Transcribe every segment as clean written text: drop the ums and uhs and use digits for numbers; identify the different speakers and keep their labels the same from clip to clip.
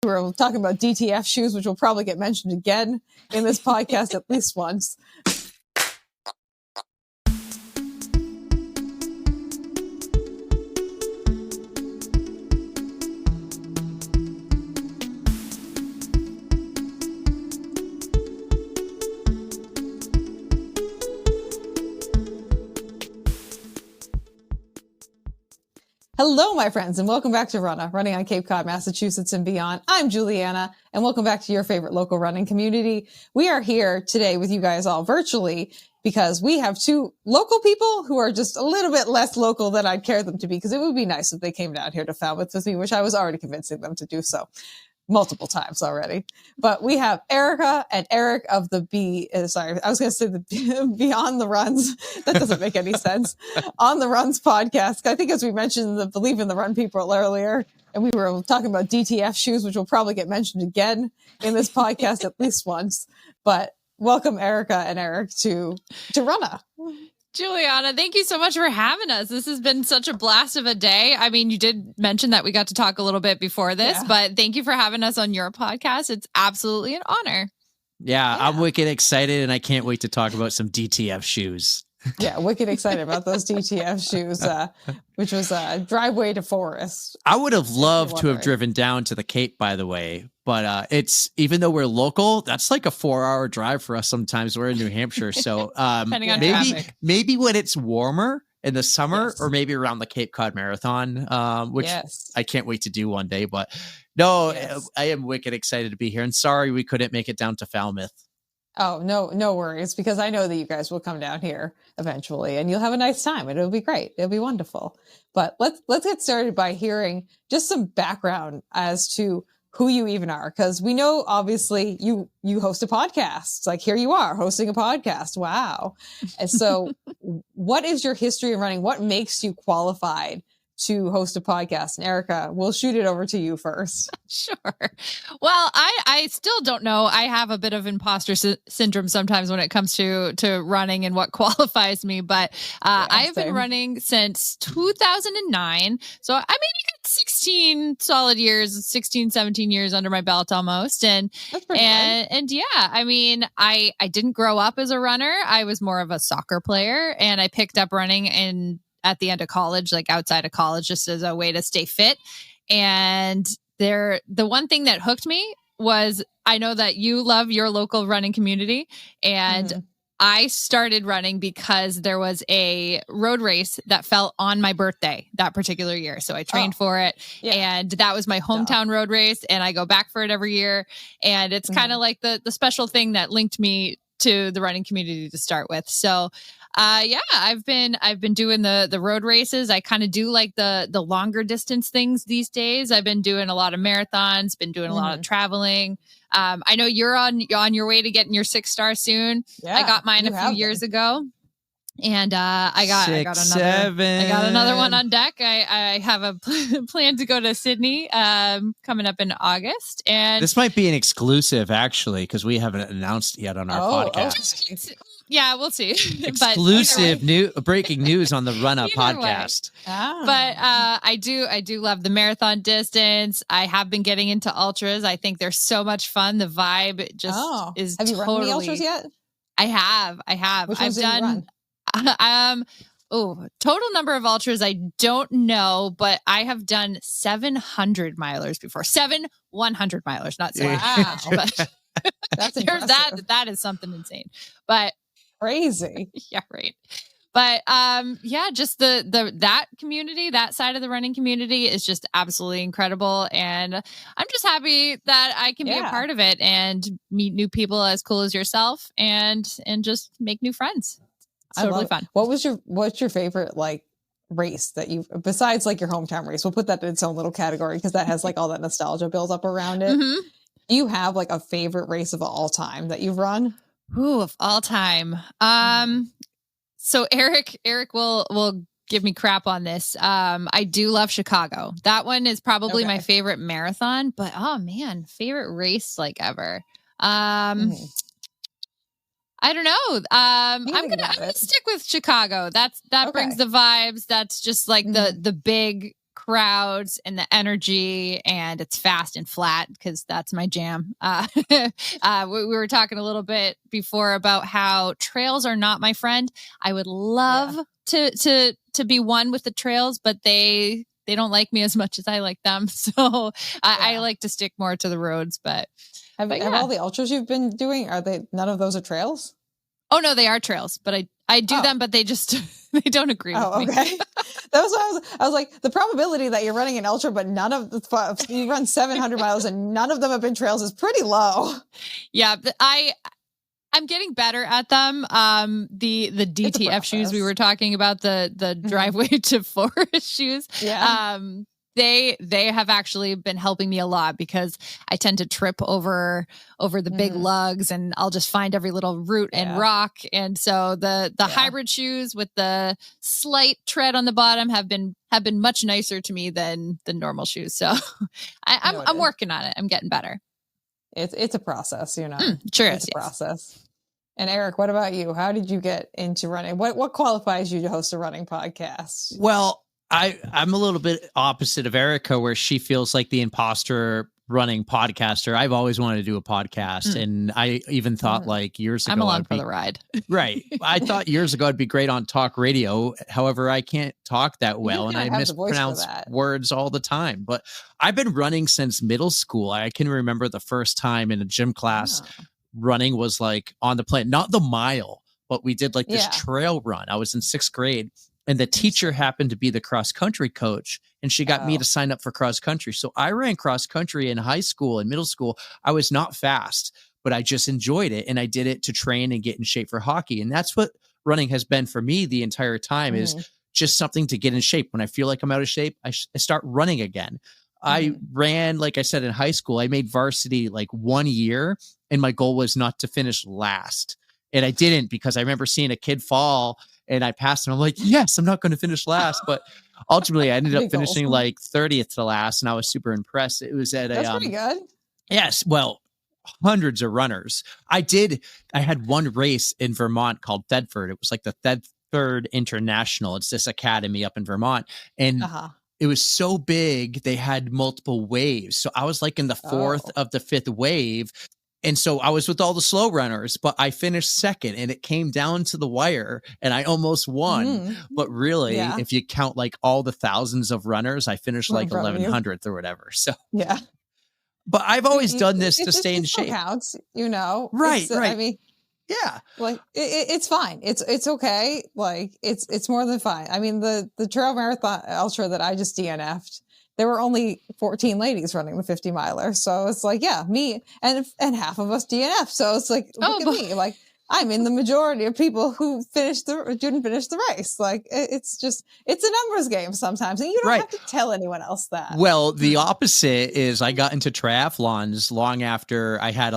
Speaker 1: were talking about DTF shoes, which will probably get mentioned again in this podcast at least once. Hello, my friends, and welcome back to Runnah, running on Cape Cod, Massachusetts and beyond. I'm Juliana, and welcome back to your favorite local running community. We are here today with you guys all virtually because we have two local people who are just a little bit less local than I'd care them to be, because it would be nice if they came down here to Falmouth with me, which I was already convincing them to do so multiple times already. But we have Erika and Eric of the Beyond the Runs. That doesn't make any sense. On the Runs podcast. I think as we mentioned the Believe in the Run people earlier, and we were talking about DTF shoes, which will probably get mentioned again in this podcast at least once. But welcome Erika and Eric to Runnah.
Speaker 2: Juliana, thank you so much for having us. This has been such a blast of a day. I mean, you did mention that we got to talk a little bit before this, but thank you for having us on your podcast. It's absolutely an honor.
Speaker 3: Yeah, I'm wicked excited, and I can't wait to talk about some DTF shoes.
Speaker 1: Yeah, wicked excited about those DTF shoes, which was a driveway to forest.
Speaker 3: I would have loved to have driven down to the Cape, by the way, but it's, even though we're local, that's like a 4-hour drive for us sometimes. We're in New Hampshire, so
Speaker 2: depending on traffic.
Speaker 3: Maybe when it's warmer in the summer, or maybe around the Cape Cod Marathon, which I can't wait to do one day. But no, I am wicked excited to be here, and sorry we couldn't make it down to Falmouth.
Speaker 1: Oh, no worries, because I know that you guys will come down here eventually and you'll have a nice time and it'll be great. It'll be wonderful. But let's get started by hearing just some background as to who you even are, because we know obviously you host a podcast. It's like, here you are hosting a podcast. Wow. And so what is your history of running? What makes you qualified to host a podcast? And Erika, we'll shoot it over to you first.
Speaker 2: Sure. Well, I still don't know. I have a bit of imposter syndrome sometimes when it comes to running and what qualifies me. But I've been running since 2009. So, I mean, you get 16, 17 years under my belt almost. And yeah, I mean, I didn't grow up as a runner. I was more of a soccer player, and I picked up running at the end of college, like outside of college, just as a way to stay fit. And the one thing that hooked me was, I know that you love your local running community, and I started running because there was a road race that fell on my birthday that particular year. So I trained for it, and that was my hometown road race, and I go back for it every year. And it's kind of like the special thing that linked me to the running community to start with. So I've been doing the road races. I kind of do like the longer distance things these days. I've been doing a lot of marathons, been doing a lot of traveling. I know you're on your way to getting your 6-star soon. Yeah, I got mine a few years ago. And I got another one on deck. I have a plan to go to Sydney coming up in August. And
Speaker 3: this might be an exclusive, actually, because we haven't announced yet on our podcast.
Speaker 2: Yeah, we'll see.
Speaker 3: Exclusive breaking news on the Runnah podcast.
Speaker 2: But I do love the marathon distance. I have been getting into ultras. I think they're so much fun. The vibe just is. Have you run the ultras yet? I have.
Speaker 1: Which ones did you run?
Speaker 2: Total number of ultras I don't know, but I have done 700 milers before. 100 milers, not 700. But that's impressive. That is something insane. But
Speaker 1: crazy.
Speaker 2: Yeah, right. But just that community, that side of the running community is just absolutely incredible, and I'm just happy that I can be a part of it and meet new people as cool as yourself, and just make new friends. It's totally fun.
Speaker 1: What's your favorite like race that you, besides like your hometown race? We'll put that in its own little category because that has like all that nostalgia built up around it. Do you have like a favorite race of all time that you've run?
Speaker 2: Ooh, of all time. So Eric will give me crap on this. I do love Chicago. That one is probably my favorite marathon, but oh man, favorite race like ever. I don't know. I'm gonna stick with Chicago. That brings the vibes. That's just like the big crowds and the energy, and it's fast and flat because that's my jam. We were talking a little bit before about how trails are not my friend. I would love to be one with the trails, but they don't like me as much as I like them. So I like to stick more to the roads. But
Speaker 1: have all the ultras you've been doing, none of those are trails?
Speaker 2: Oh no, they are trails, but I do them, but they just they don't agree with me.
Speaker 1: Okay. That was what I was like, the probability that you're running an ultra, but none of you run 700 miles and none of them have been trails is pretty low.
Speaker 2: Yeah, I'm getting better at them. The DTF shoes we were talking about, the driveway to forest shoes.
Speaker 1: Yeah.
Speaker 2: They have actually been helping me a lot because I tend to trip over the big lugs, and I'll just find every little root and rock. And so the hybrid shoes with the slight tread on the bottom have been much nicer to me than the normal shoes. So I'm working on it. I'm getting better.
Speaker 1: It's a process, you know.
Speaker 2: Sure,
Speaker 1: it's a process. And Eric, what about you? How did you get into running? What qualifies you to host a running podcast?
Speaker 3: Well, I'm a little bit opposite of Erika, where she feels like the imposter running podcaster. I've always wanted to do a podcast, and I even thought like years ago,
Speaker 2: I'm along for the ride.
Speaker 3: Right. I thought years ago I'd be great on talk radio. However, I can't talk that well, and I mispronounce words all the time. But I've been running since middle school. I can remember the first time in a gym class running was like on the plane, not the mile, but we did like this trail run. I was in 6th grade. And the teacher happened to be the cross country coach, and she got me to sign up for cross country. So I ran cross country in high school and middle school. I was not fast, but I just enjoyed it. And I did it to train and get in shape for hockey. And that's what running has been for me the entire time, is just something to get in shape. When I feel like I'm out of shape, I start running again. I ran, like I said, in high school. I made varsity like 1 year, and my goal was not to finish last. And I didn't, because I remember seeing a kid fall and I passed him. I'm like, yes, I'm not going to finish last. But ultimately I ended up finishing like 30th to last, and I was super impressed. It was at
Speaker 1: That's pretty good.
Speaker 3: Yes. Well, hundreds of runners. I had one race in Vermont called Thetford. It was like the Thetford International. It's this academy up in Vermont. And it was so big, they had multiple waves. So I was like in the 4th of the 5th wave. And so I was with all the slow runners, but I finished second, and it came down to the wire, and I almost won. But really, if you count like all the thousands of runners, I finished like 1100th or whatever. So but I've always done this to stay in shape.
Speaker 1: Counts, you know.
Speaker 3: Right.
Speaker 1: I mean,
Speaker 3: like
Speaker 1: it's fine. It's okay. Like it's more than fine. I mean, the trail marathon ultra that I just DNF'd, there were only 14 ladies running the 50 miler. So it's like, me and half of us DNF. So it's like, look at me. Like, I'm in the majority of people who didn't finish the race. Like, it's a numbers game sometimes. And you don't have to tell anyone else that.
Speaker 3: Well, the opposite is I got into triathlons long after I had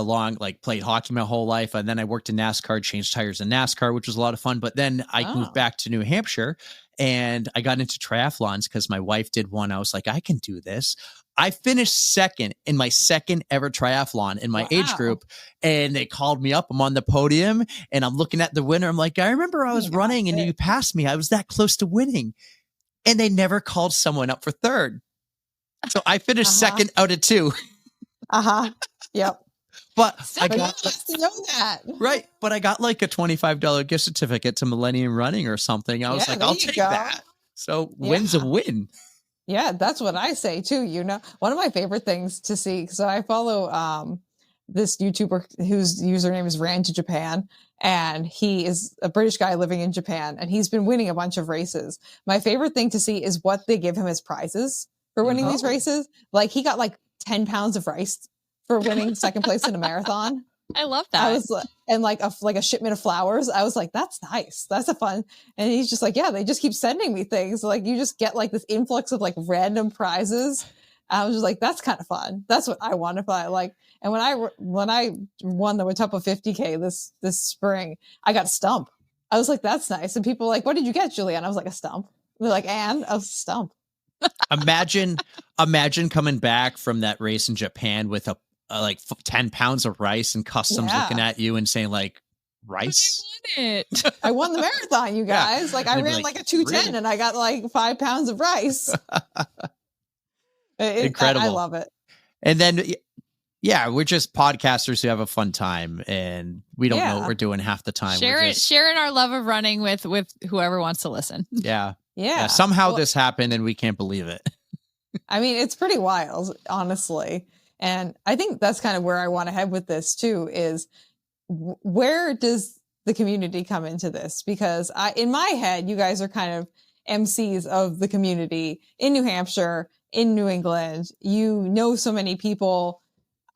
Speaker 3: played hockey my whole life. And then I worked in NASCAR, changed tires in NASCAR, which was a lot of fun. But then I moved back to New Hampshire, and I got into triathlons because my wife did one. I was like, I can do this. I finished second in my second ever triathlon in my age group, and they called me up. I'm on the podium, and I'm looking at the winner. I'm like, I remember I was running and you passed me. I was that close to winning. And they never called someone up for third. So I finished second out of 2.
Speaker 1: Yep.
Speaker 3: But
Speaker 1: I got to know that.
Speaker 3: Right. But I got like a $25 gift certificate to Millennium Running or something. I was like, I'll take that. So win's a win.
Speaker 1: Yeah, that's what I say too. You know, one of my favorite things to see, so I follow this YouTuber whose username is Ran to Japan, and he is a British guy living in Japan, and he's been winning a bunch of races. My favorite thing to see is what they give him as prizes for winning these races. Like, he got like 10 pounds of rice for winning second place in a marathon.
Speaker 2: I love that.
Speaker 1: I was and like a shipment of flowers. I was like, that's nice. That's a fun. And he's just like, they just keep sending me things. Like, you just get like this influx of like random prizes. I was just like, that's kind of fun. That's what I want to buy. Like, and when I won the Watuppa 50K this spring, I got a stump. I was like, that's nice. And people were like, what did you get, Julianne? I was like, a stump. They're like, and a stump.
Speaker 3: Imagine coming back from that race in Japan with like 10 pounds of rice, and customs looking at you and saying like, rice.
Speaker 1: I won the marathon, you guys. Like I ran like a 2:10 and I got like 5 pounds of rice.
Speaker 3: Incredible.
Speaker 1: I love it.
Speaker 3: And then, yeah, we're just podcasters who have a fun time, and we don't know what we're doing half the time.
Speaker 2: Sharing our love of running with whoever wants to listen.
Speaker 3: Yeah. Somehow this happened, and we can't believe it.
Speaker 1: I mean, it's pretty wild, honestly. And I think that's kind of where I want to head with this too, is where does the community come into this? Because in my head, you guys are kind of MCs of the community in New Hampshire, in New England. You know so many people.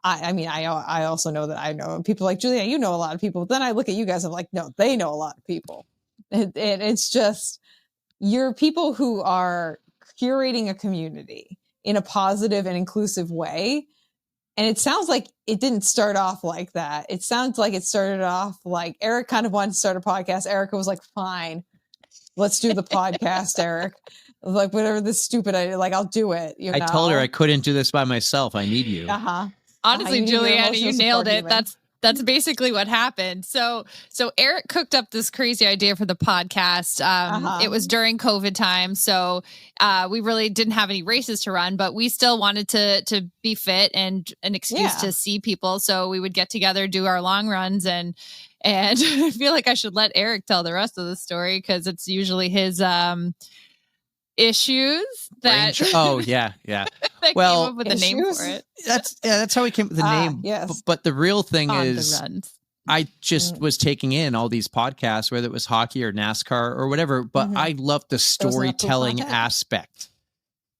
Speaker 1: I mean, I also know that I know people like Julia, you know a lot of people. But then I look at you guys, I'm like, no, they know a lot of people. And it's just, you're people who are curating a community in a positive and inclusive way. And it sounds like it didn't start off like that. It sounds like it started off like Eric kind of wanted to start a podcast. Erica was like, fine, let's do the podcast, Eric. Like, whatever this stupid idea, like, I'll do it.
Speaker 3: I told her I couldn't do this by myself. I need you.
Speaker 2: Honestly, Juliana, you nailed it. That's basically what happened. So Eric cooked up this crazy idea for the podcast. It was during COVID time, so we really didn't have any races to run, but we still wanted to be fit and an excuse to see people. So we would get together, do our long runs, and I feel like I should let Eric tell the rest of the story because it's usually his issues that that came up with the name for it.
Speaker 3: That's how we came up with the name.
Speaker 1: Yes.
Speaker 3: But the real thing is I just was taking in all these podcasts, whether it was hockey or NASCAR or whatever, but I loved the storytelling aspect.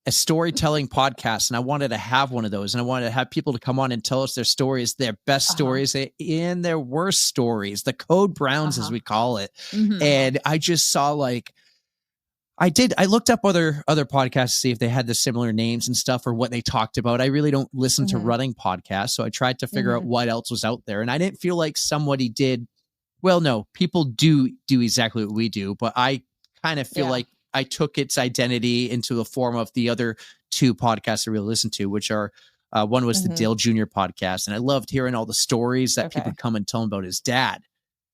Speaker 3: A storytelling podcast, and I wanted to have one of those, and I wanted to have people to come on and tell us their stories, their best stories and their worst stories, the code browns as we call it. And I just saw like I looked up other podcasts to see if they had the similar names and stuff or what they talked about. I really don't listen to running podcasts, so I tried to figure out what else was out there. And I didn't feel like somebody did. Well, no, people do exactly what we do, but I kind of feel like I took its identity into the form of the other 2 podcasts I really listened to, which are one was the Dale Jr. podcast. And I loved hearing all the stories that people come and tell him about his dad,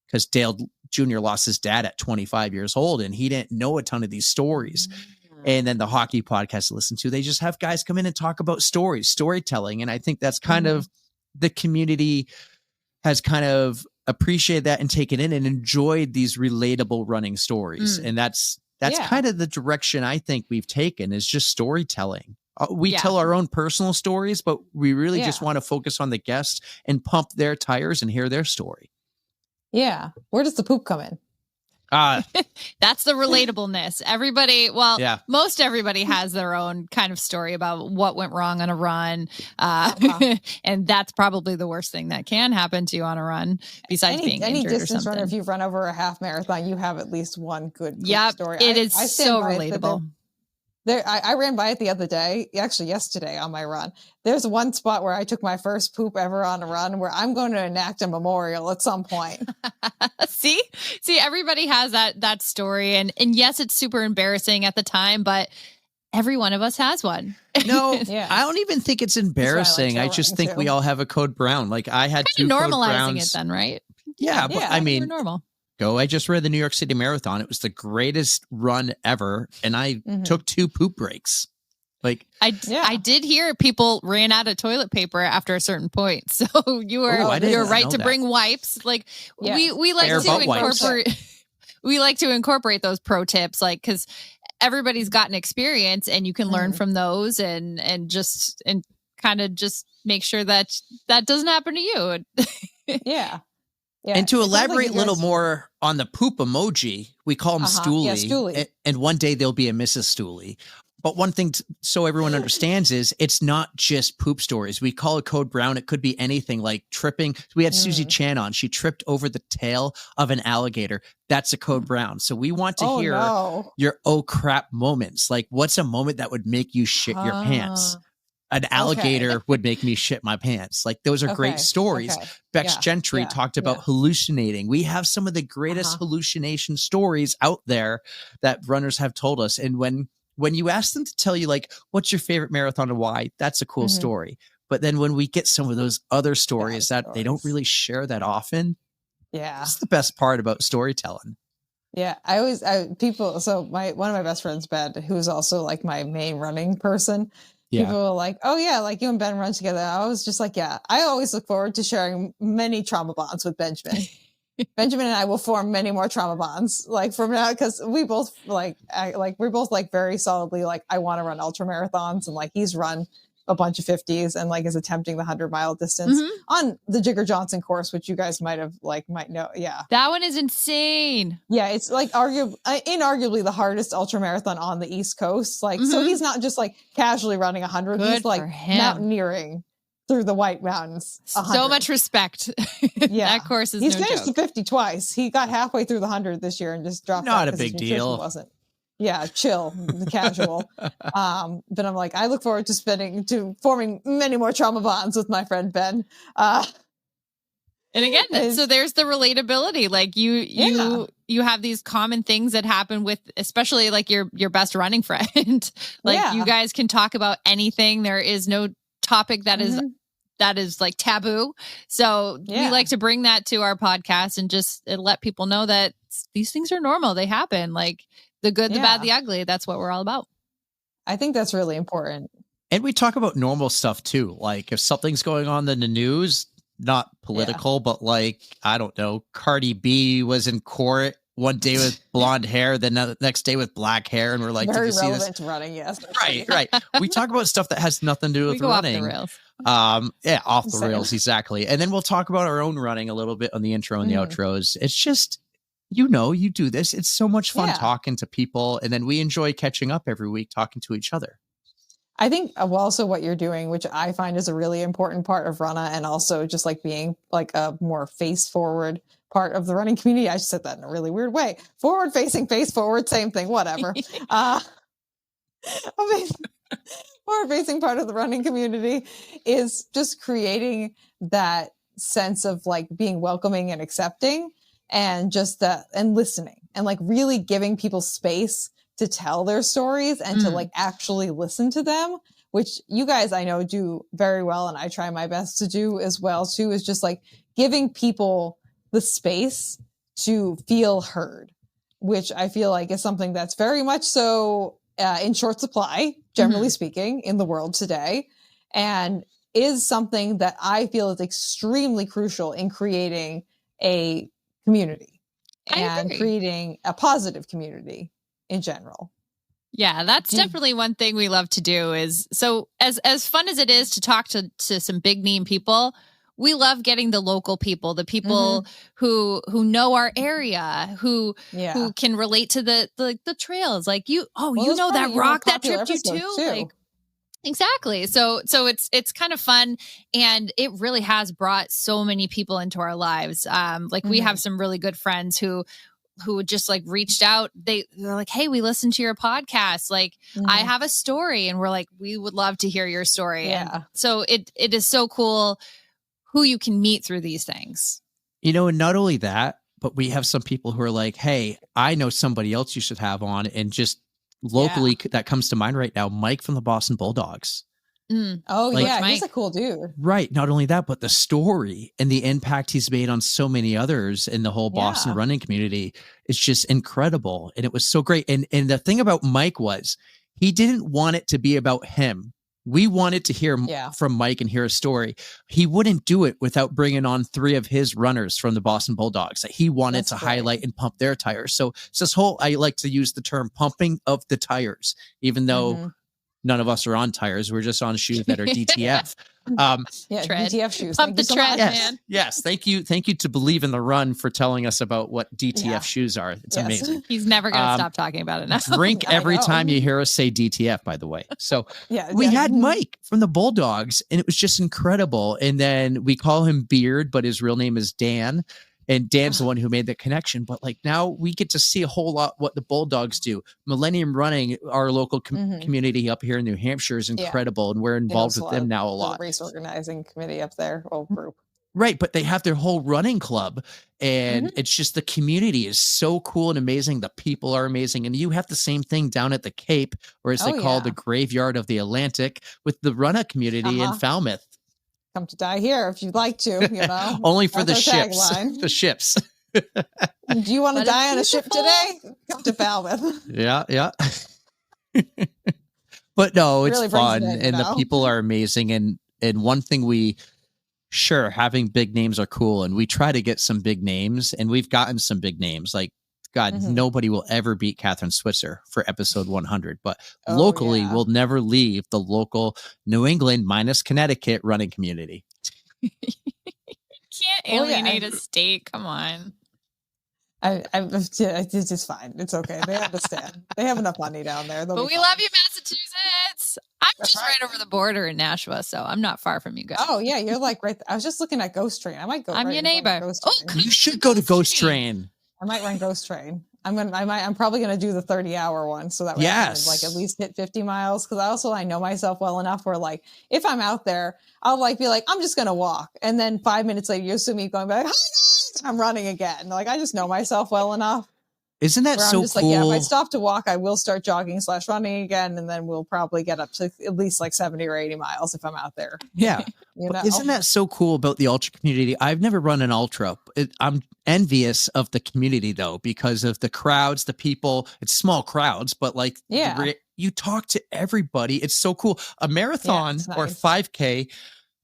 Speaker 3: because Dale Jr. lost his dad at 25 years old, and he didn't know a ton of these stories. And then the hockey podcast I listen to, they just have guys come in and talk about storytelling. And I think that's kind of the community has kind of appreciated that and taken in and enjoyed these relatable running stories. And that's kind of the direction I think we've taken, is just storytelling. We tell our own personal stories, but we really just want to focus on the guests and pump their tires and hear their story.
Speaker 1: Yeah. Where does the poop come in?
Speaker 2: That's the relatableness. Most everybody has their own kind of story about what went wrong on a run. And that's probably the worst thing that can happen to you on a run, besides being injured or something. Any distance runner,
Speaker 1: if you've run over a half marathon, you have at least one good story.
Speaker 2: It is so relatable.
Speaker 1: I ran by it the other day, actually yesterday on my run. There's one spot where I took my first poop ever on a run where I'm going to enact a memorial at some point.
Speaker 2: See, everybody has that story. And yes, it's super embarrassing at the time, but every one of us has one.
Speaker 3: No, I don't even think it's embarrassing. I just think we all have a code brown. Like I had
Speaker 2: kind 2 code browns. Normalizing it then, right?
Speaker 3: Yeah, but I mean,
Speaker 2: normal.
Speaker 3: I just ran the New York City Marathon. It was the greatest run ever, and I took 2 poop breaks. Like
Speaker 2: I did hear people ran out of toilet paper after a certain point. So you're right to bring wipes. Like we like to incorporate we like to incorporate those pro tips, like, because everybody's got an experience and you can learn from those and kind of just make sure that doesn't happen to you.
Speaker 1: Yeah.
Speaker 3: And to elaborate a little more on the poop emoji, we call them Stoolie. Yeah, Stoolie. And one day there'll be a Mrs. Stoolie. But one thing, so everyone understands, is it's not just poop stories. We call it code brown. It could be anything, like tripping. We had Susie Chan on. She tripped over the tail of an alligator. That's a code brown. So we want to hear your oh crap moments. Like, what's a moment that would make you shit your pants? An alligator would make me shit my pants. Like, those are great stories. Bex Gentry talked about hallucinating. We have some of the greatest hallucination stories out there that runners have told us. And when you ask them to tell you, like, what's your favorite marathon and why, that's a cool story. But then when we get some of those other stories that they don't really share that often,
Speaker 1: Yeah.
Speaker 3: That's the best part about storytelling.
Speaker 1: Yeah. So one of my best friends, Ben, who's also like my main running person. Yeah. People are like, oh yeah, like you and Ben run together. I was just like, yeah, I always look forward to sharing many trauma bonds with Benjamin. Benjamin and I will form many more trauma bonds like from now, because we both we're both like very solidly like I want to run ultra marathons, and like he's run a bunch of 50s and like is attempting the 100-mile distance on the Jigger Johnson course, which you guys might know. Yeah,
Speaker 2: that one is insane.
Speaker 1: Yeah, it's like inarguably the hardest ultra marathon on the East Coast. Like, so he's not just like casually running 100. He's like mountaineering through the White Mountains. 100.
Speaker 2: So much respect. Yeah, that course is.
Speaker 1: He's finished the 50 twice. He got halfway through the 100 this year and just dropped.
Speaker 3: Not a big deal.
Speaker 1: Wasn't. Yeah, chill, casual. But I'm like, I look forward to forming many more trauma bonds with my friend Ben.
Speaker 2: And again, so there's the relatability. Like you have these common things that happen with, especially like your best running friend. Like you guys can talk about anything. There is no topic that is like taboo. So we like to bring that to our podcast and just let people know that these things are normal. They happen. Like the good, the bad, the ugly. That's what we're all about.
Speaker 1: I think that's really important.
Speaker 3: And we talk about normal stuff too. Like if something's going on in the news, not political, but like, I don't know, Cardi B was in court one day with blonde hair, then the next day with black hair. And we're like,
Speaker 1: very
Speaker 3: did you see
Speaker 1: relevant
Speaker 3: this?
Speaker 1: To running, yes.
Speaker 3: Right. We talk about stuff that has nothing to do with running.
Speaker 2: Off the rails.
Speaker 3: Off the rails, exactly. And then we'll talk about our own running a little bit on the intro and the outros. It's just, you do this. It's so much fun talking to people. And then we enjoy catching up every week, talking to each other.
Speaker 1: I think also what you're doing, which I find is a really important part of Runnah, and also just like being like a more face forward part of the running community. I just said that in a really weird way. Forward facing, face forward, same thing, whatever. Forward facing part of the running community is just creating that sense of like being welcoming and accepting, and just that, and listening, and like really giving people space to tell their stories and to like actually listen to them, which you guys I know do very well, and I try my best to do as well too, is just like giving people the space to feel heard, which I feel like is something that's very much so in short supply, generally speaking, in the world today, and is something that I feel is extremely crucial in creating a community and creating a positive community in general.
Speaker 2: Yeah, that's definitely one thing we love to do. Is so as fun as it is to talk to some big name people, we love getting the local people, the people who know our area, who can relate to the trails. Like that rock that tripped you too. Like, exactly. So it's kind of fun, and it really has brought so many people into our lives. We have some really good friends who just like reached out. They're like, hey, we listened to your podcast. Like I have a story, and we're like, we would love to hear your story. Yeah. And so it is so cool who you can meet through these things.
Speaker 3: And not only that, but we have some people who are like, hey, I know somebody else you should have on. And just locally that comes to mind right now, Mike from the Boston Bulldogs.
Speaker 1: Oh, like, yeah, he's a cool dude.
Speaker 3: Right. Not only that, but the story and the impact he's made on so many others in the whole Boston running community is just incredible. And it was so great. And the thing about Mike was he didn't want it to be about him. We wanted to hear from Mike and hear a story. He wouldn't do it without bringing on 3 of his runners from the Boston Bulldogs that he wanted to highlight and pump their tires. So it's this whole, I like to use the term pumping of the tires, even though none of us are on tires. We're just on shoes that are DTF.
Speaker 1: DTF shoes.
Speaker 2: Pump the tread, man.
Speaker 3: Yes. Thank you to Believe in the Run for telling us about what DTF shoes are. It's amazing.
Speaker 2: He's never going to stop talking about it now.
Speaker 3: Drink every time you hear us say DTF, by the way. So we had Mike from the Bulldogs, and it was just incredible. And then we call him Beard, but his real name is Dan. And Dan's the one who made the connection. But like now we get to see a whole lot what the Bulldogs do. Millennium Running, our local community up here in New Hampshire, is incredible. And we're involved with them now a lot.
Speaker 1: Race organizing committee up there, whole group.
Speaker 3: Right. But they have their whole running club. And it's just the community is so cool and amazing. The people are amazing. And you have the same thing down at the Cape, or as they call the graveyard of the Atlantic, with the Runnah community in Falmouth.
Speaker 1: come to die here if you'd like to, you know.
Speaker 3: Only for the ships.
Speaker 1: Tagline.
Speaker 3: The ships.
Speaker 1: Do you want to die on a ship today? Come to Falmouth.
Speaker 3: Yeah. But no, it's
Speaker 1: really
Speaker 3: fun,
Speaker 1: it in,
Speaker 3: and the people are amazing. And one thing having big names are cool, and we try to get some big names, and we've gotten some big names. Like, God, nobody will ever beat Catherine Switzer for episode 100. But locally, we'll never leave the local New England minus Connecticut running community.
Speaker 2: You can't alienate a state. Come on.
Speaker 1: It's just fine. It's okay. They understand. They have enough money down there.
Speaker 2: But we love you, Massachusetts. I'm just right over the border in Nashua, so I'm not far from you guys.
Speaker 1: Oh yeah, you're like right. I was just looking at Ghost Train. I might go.
Speaker 2: I'm your neighbor.
Speaker 3: You should go to Ghost Train.
Speaker 1: I might run Ghost Train. I'm probably gonna do the 30-hour one, so that way I can like at least hit 50 miles. Because I know myself well enough where like if I'm out there, I'll like be like I'm just gonna walk, and then 5 minutes later you'll see me going back. Hi guys, I'm running again. Like I just know myself well enough.
Speaker 3: Isn't that so cool?
Speaker 1: Like, if I stop to walk, I will start jogging / running again, and then we'll probably get up to at least like 70 or 80 miles if I'm out there.
Speaker 3: Yeah. Isn't that so cool about the ultra community? I've never run an ultra. I'm envious of the community though, because of the crowds, the people. It's small crowds, but like you talk to everybody. It's so cool. A marathon or 5K,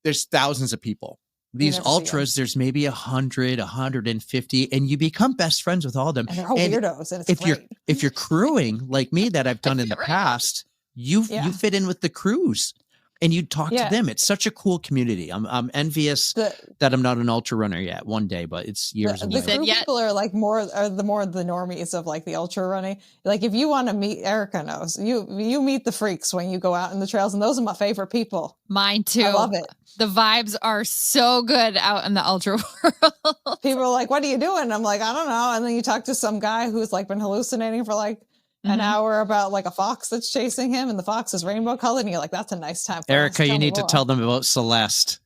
Speaker 3: there's thousands of people. These ultras, there's maybe 100, 150, and you become best friends with all of them.
Speaker 1: And they're all weirdos, and it's great.
Speaker 3: If you're crewing like me that I've done in the past, you fit in with the crews, and you talk to them. It's such a cool community. I'm envious that I'm not an ultra runner yet. One day, but it's years away.
Speaker 1: The crew people are like the normies of like the ultra running. Like if you want to meet, Erika knows you meet the freaks when you go out in the trails, and those are my favorite people.
Speaker 2: Mine too. I
Speaker 1: love it.
Speaker 2: The vibes are so good out in the ultra world.
Speaker 1: People are like, "What are you doing?" And I'm like, "I don't know." And then you talk to some guy who's like been hallucinating for like an hour about like a fox that's chasing him, and the fox is rainbow colored, and you're like, "That's a nice time."
Speaker 3: Erika, you need to tell them about Celeste.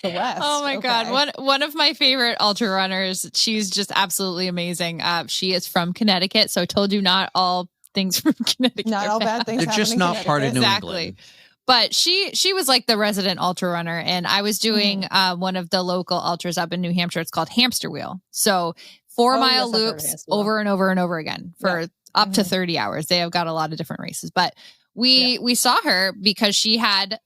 Speaker 2: Oh my God. One of my favorite ultra runners. She's just absolutely amazing. She is from Connecticut. So I told you not all things from Connecticut.
Speaker 1: Not all bad things.
Speaker 3: They're just not part of New England.
Speaker 2: But she was like the resident ultra runner, and I was doing one of the local ultras up in New Hampshire. It's called Hamster Wheel. So 4-mile loops over and over and over again for up to 30 hours. They have got a lot of different races, but we saw her because she had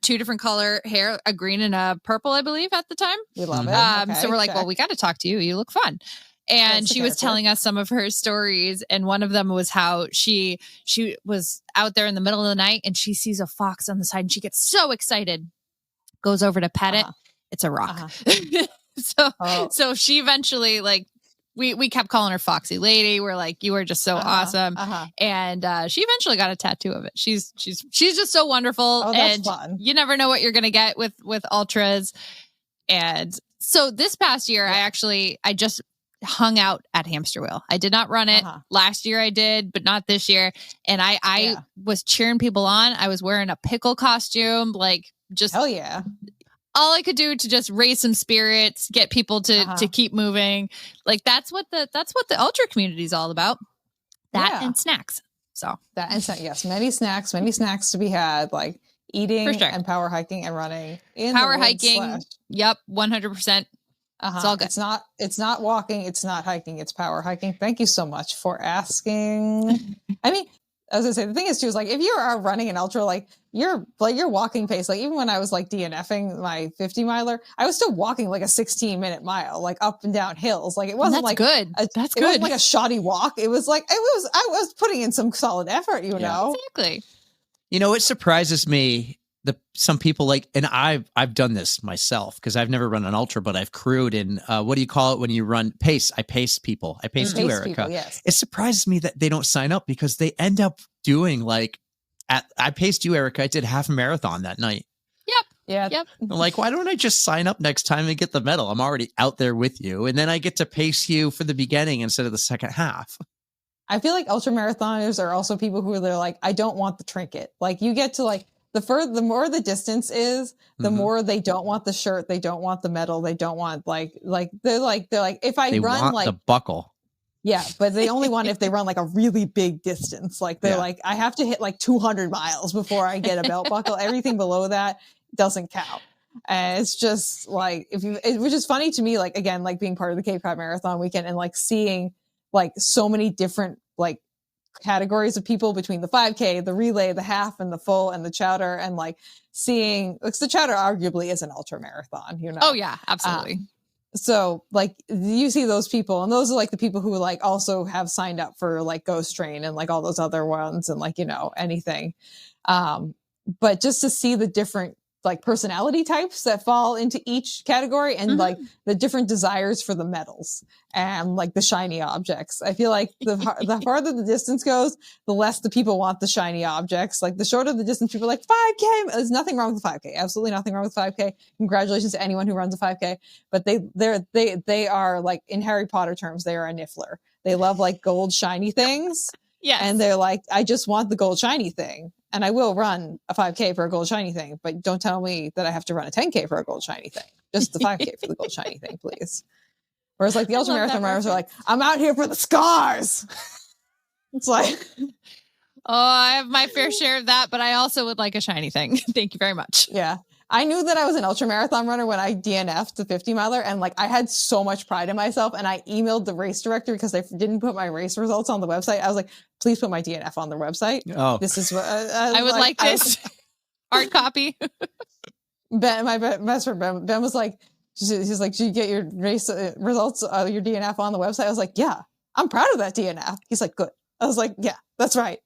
Speaker 2: 2 different color hair, a green and a purple, I believe at the time.
Speaker 1: We love it.
Speaker 2: So we're like, well, we got to talk to you. You look fun. And she was telling us some of her stories. And one of them was how she was out there in the middle of the night and she sees a fox on the side and she gets so excited, goes over to pet it. It's a rock. So she eventually like, we kept calling her Foxy Lady. We're like, you are just so awesome. And she eventually got a tattoo of it. She's just so wonderful.
Speaker 1: Oh, that's fun.
Speaker 2: You never know what you're going to get with ultras. And so this past year, I just hung out at Hamster Wheel. I did not run it. Last year I did, but not this year. And I was cheering people on. I was wearing a pickle costume, like just
Speaker 1: hell yeah.
Speaker 2: All I could do to just raise some spirits, get people to keep moving. Like that's what the ultra community is all about. That and snacks. So
Speaker 1: that and yes, many snacks to be had, like eating and power hiking and running.
Speaker 2: Power hiking. Yep. 100%. It's all good.
Speaker 1: It's not walking. It's not hiking. It's power hiking. Thank you so much for asking. I mean, as I say, the thing is too, is like, if you are running an ultra, like your walking pace, like even when I was like DNFing my 50 miler, I was still walking like a 16-minute mile, like up and down hills. Like it wasn't
Speaker 2: good.
Speaker 1: It wasn't like a shoddy walk. It was like, I was putting in some solid effort, you know?
Speaker 2: Exactly.
Speaker 3: You know, it surprises me. Some people like, and I've done this myself because I've never run an ultra, but I've crewed in, what do you call it when you run pace? I pace people. I pace you, Erika.
Speaker 1: People, yes.
Speaker 3: It surprises me that they don't sign up because they end up doing like, I paced you, Erika. I did half a marathon that night.
Speaker 2: Yep.
Speaker 1: Yeah.
Speaker 2: Yep.
Speaker 3: I'm like, why don't I just sign up next time and get the medal? I'm already out there with you. And then I get to pace you for the beginning instead of the second half.
Speaker 1: I feel like ultra marathoners are also people who are like, I don't want the trinket. Like you get to like, the more the distance is, the more they don't want the shirt, they don't want the medal, they don't want they're like if I run like
Speaker 3: the buckle.
Speaker 1: Yeah, but they only want if they run like a really big distance. Like they're like, I have to hit like 200 miles before I get a belt buckle. Everything below that doesn't count. And it's just like, which is funny to me, like, again, like being part of the Cape Cod Marathon weekend and like seeing like so many different like categories of people between the 5K, the relay, the half and the full and the chowder, and like seeing, like, the chowder arguably is an ultra marathon, you know?
Speaker 2: Oh yeah, absolutely.
Speaker 1: So like you see those people, and those are like the people who like also have signed up for like Ghost Train and like all those other ones and like, you know, anything. But just to see the different like personality types that fall into each category and like the different desires for the medals and like the shiny objects. I feel like the farther the distance goes, the less the people want the shiny objects. Like the shorter the distance, people are like 5K. There's nothing wrong with 5K. Absolutely nothing wrong with 5K. Congratulations to anyone who runs a 5K. But they are like, in Harry Potter terms, they are a niffler. They love like gold shiny things.
Speaker 2: Yes.
Speaker 1: And they're like, I just want the gold shiny thing. And I will run a 5K for a gold shiny thing, but don't tell me that I have to run a 10K for a gold shiny thing. Just the 5K for the gold shiny thing, please. Whereas like the ultra marathon runners are like, I'm out here for the scars. It's like,
Speaker 2: oh, I have my fair share of that, but I also would like a shiny thing. Thank you very much.
Speaker 1: Yeah. I knew that I was an ultra marathon runner when I DNF'd the 50 miler, and like I had so much pride in myself, and I emailed the race director because they didn't put my race results on the website. I was like, please put my DNF on the website.
Speaker 3: Oh,
Speaker 1: this is what
Speaker 2: I would like this hard copy.
Speaker 1: Ben, my best friend Ben was like, he's like, did you get your race results, your DNF on the website? I was like, yeah, I'm proud of that DNF. He's like, good. I was like, yeah, that's right.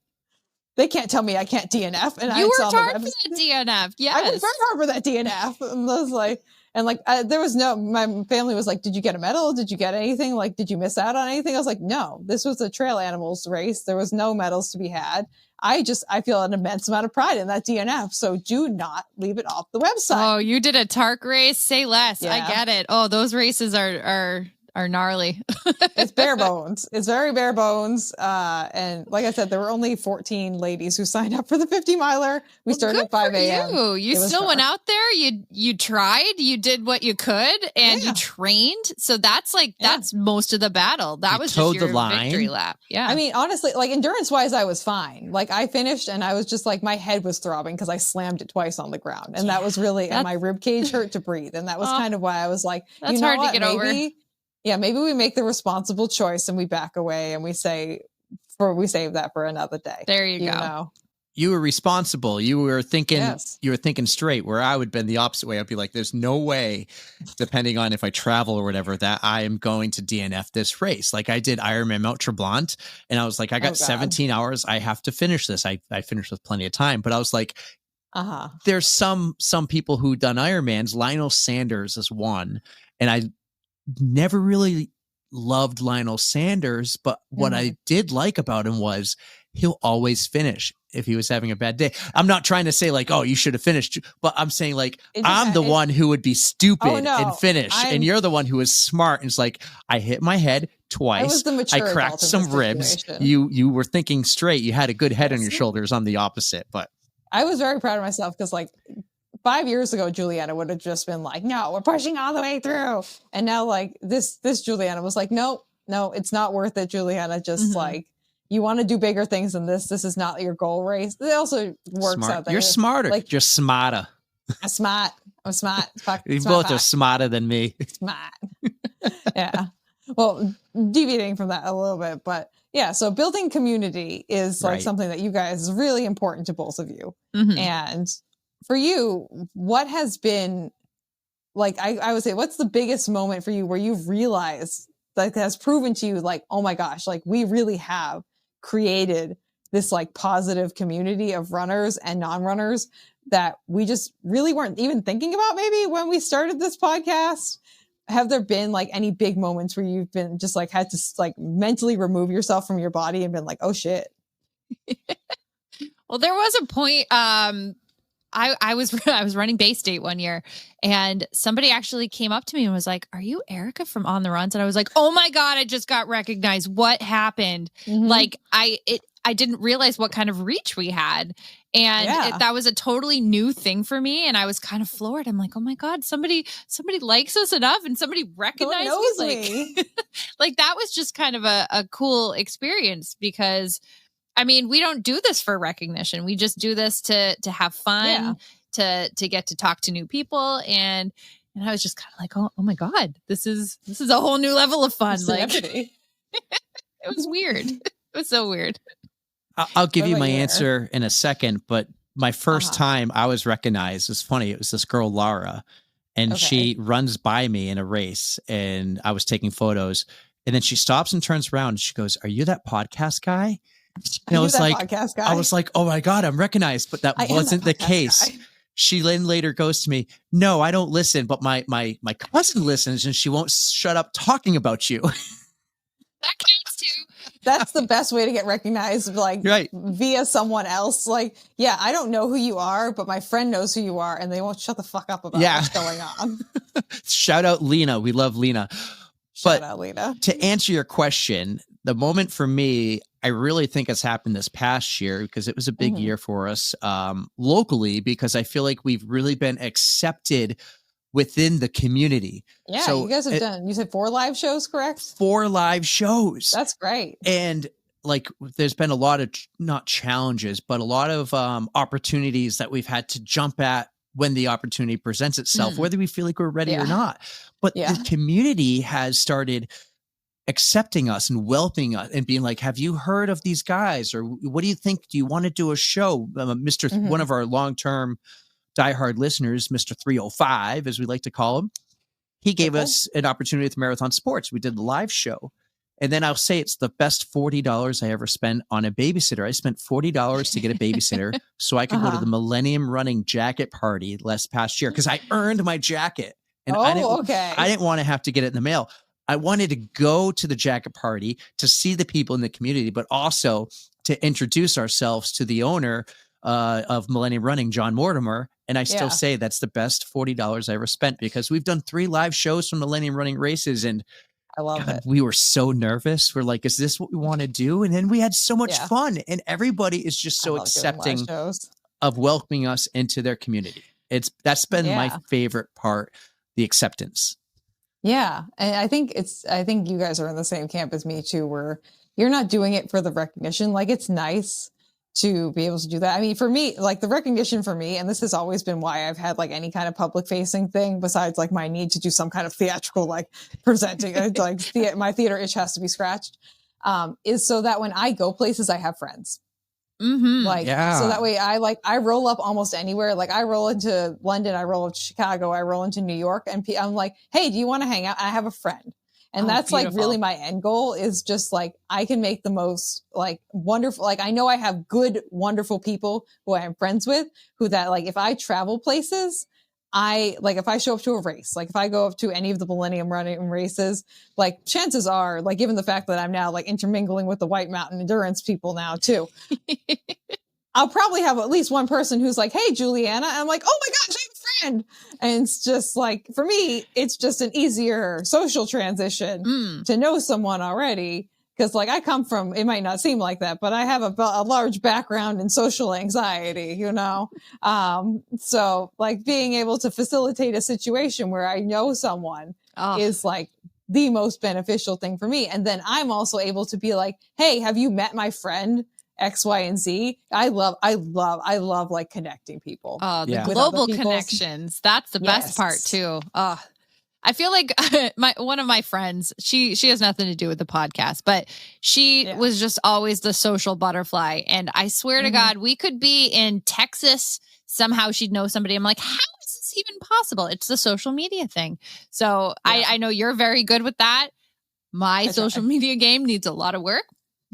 Speaker 1: They can't tell me I can't DNF. And
Speaker 2: you worked hard for that DNF. Yes.
Speaker 1: I worked very hard for that DNF. And I was like, there was my family was like, did you get a medal? Did you get anything? Like, did you miss out on anything? I was like, no, this was a trail animals race. There was no medals to be had. I feel an immense amount of pride in that DNF. So do not leave it off the website.
Speaker 2: Oh, you did a TARC race? Say less. Yeah. I get it. Oh, those races are gnarly.
Speaker 1: It's bare bones. It's very bare bones. And like I said, there were only 14 ladies who signed up for the 50 miler. We started at 5 a.m.
Speaker 2: You still went out there. You tried, you did what you could, and you trained. So that's that's most of the battle. That was just your victory lap. Yeah.
Speaker 1: I mean, honestly, like endurance wise, I was fine. Like I finished and I was just like, my head was throbbing because I slammed it twice on the ground. And that was really, and my rib cage hurt to breathe. And that was kind of why I was like,
Speaker 2: that's hard to get over.
Speaker 1: Yeah, maybe we make the responsible choice and we back away and we save that for another day.
Speaker 2: There you go.
Speaker 1: Know?
Speaker 3: You were responsible. You were thinking. You were thinking straight. Where I would have been the opposite way. I'd be like, "There's no way, depending on if I travel or whatever, that I am going to DNF this race." Like I did Ironman Mount Tremblant, and I was like, "I got 17 hours. I have to finish this." I finished with plenty of time, but I was like, "There's some people who done Ironmans. Lionel Sanders is one, and I." Never really loved Lionel Sanders, but what I did like about him was he'll always finish if he was having a bad day. I'm not trying to say like, oh, you should have finished, but I'm saying like, I'm the one who would be stupid and finish. And you're the one who is smart. And it's like, I hit my head twice. I cracked some ribs. You were thinking straight. You had a good head on your shoulders. I'm the opposite, but
Speaker 1: I was very proud of myself because like, 5 years ago, Juliana would have just been like, no, we're pushing all the way through. And now like this Juliana was like, no, it's not worth it, Juliana. Just like, you want to do bigger things than this. This is not your goal race. It also works out.
Speaker 3: You're smarter. Like, you're smarter.
Speaker 1: I'm smart.
Speaker 3: You both are smarter than me.
Speaker 1: Smart. Yeah. Well, deviating from that a little bit, but yeah. So building community is like something that you guys is really important to both of you. And for you, what has been like, I would say, what's the biggest moment for you where you've realized like has proven to you like, oh my gosh, like we really have created this like positive community of runners and non-runners that we just really weren't even thinking about maybe when we started this podcast? Have there been like any big moments where you've been just like had to like mentally remove yourself from your body and been like, oh shit?
Speaker 2: Well, there was a point, I was running Bay State one year and somebody actually came up to me and was like, are you Erika from On the Runs? And I was like, oh my God, I just got recognized. What happened? Like I didn't realize what kind of reach we had. And that was a totally new thing for me. And I was kind of floored. I'm like, oh my God, somebody likes us enough and somebody recognized me. Like, like that was just kind of a cool experience because I mean, we don't do this for recognition. We just do this to have fun, to get to talk to new people. And I was just kind of like, oh my God, this is a whole new level of fun. Like, it was weird. It was so weird.
Speaker 3: I'll give you my answer in a second, but my first time I was recognized, it was funny. It was this girl, Laura, and she runs by me in a race, and I was taking photos, and then she stops and turns around and she goes, "Are you that podcast guy?" And I was like, "Oh my God, I'm recognized," but that wasn't the case. She then later goes to me, "No, I don't listen, but my cousin listens and she won't shut up talking about you."
Speaker 2: That counts too.
Speaker 1: That's the best way to get recognized, like via someone else. Like, yeah, I don't know who you are, but my friend knows who you are, and they won't shut the fuck up about what's going on.
Speaker 3: Shout out Lena. We love Lena.
Speaker 1: Shout out Lena.
Speaker 3: To answer your question, the moment for me, I really think has happened this past year because it was a big year for us locally, because I feel like we've really been accepted within the community.
Speaker 1: Yeah, so you guys have done, you said 4 live shows, correct?
Speaker 3: 4 live shows.
Speaker 1: That's great.
Speaker 3: And like, there's been a lot of, not challenges, but a lot of opportunities that we've had to jump at when the opportunity presents itself, whether we feel like we're ready or not. But the community has started accepting us and welcoming us and being like, "Have you heard of these guys? Or what do you think? Do you want to do a show?" One of our long-term diehard listeners, Mr. 305, as we like to call him, he gave us an opportunity with Marathon Sports. We did the live show. And then I'll say it's the best $40 I ever spent on a babysitter. I spent $40 to get a babysitter so I could go to the Millennium Running jacket party past year, because I earned my jacket. And I didn't want to have to get it in the mail. I wanted to go to the jacket party to see the people in the community, but also to introduce ourselves to the owner of Millennium Running, John Mortimer. And I still say that's the best $40 I ever spent, because we've done 3 live shows from Millennium Running races, and
Speaker 1: I love it.
Speaker 3: We were so nervous. We're like, is this what we want to do? And then we had so much fun, and everybody is just so accepting of welcoming us into their community. That's been my favorite part, the acceptance.
Speaker 1: Yeah. And I think you guys are in the same camp as me too, where you're not doing it for the recognition. Like, it's nice to be able to do that. I mean, for me, like, the recognition for me, and this has always been why I've had like any kind of public facing thing besides like my need to do some kind of theatrical, like presenting, like my theater itch has to be scratched, is so that when I go places, I have friends. So that way I roll up almost anywhere. Like, I roll into London, I roll into Chicago, I roll into New York, and I'm like, "Hey, do you want to hang out?" I have a friend. And that's beautiful. Like really my end goal is just like, I can make the most like wonderful, like I know I have good, wonderful people who I am friends with, who that like, if I travel places, if I show up to a race, like if I go up to any of the Millennium Running races, like chances are, like given the fact that I'm now like intermingling with the White Mountain Endurance people now too, I'll probably have at least one person who's like, "Hey, Juliana." And I'm like, "Oh my gosh, I have a friend." And it's just like, for me, it's just an easier social transition to know someone already. Cause like I come from, it might not seem like that, but I have a large background in social anxiety, you know? So like being able to facilitate a situation where I know someone is like the most beneficial thing for me. And then I'm also able to be like, "Hey, have you met my friend X, Y, and Z?" I love like connecting people.
Speaker 2: Oh, the global connections. That's the best part too. I feel like one of my friends, she has nothing to do with the podcast, but she was just always the social butterfly. And I swear to God, we could be in Texas. Somehow she'd know somebody. I'm like, how is this even possible? It's the social media thing. So I know you're very good with that. My social media game needs a lot of work.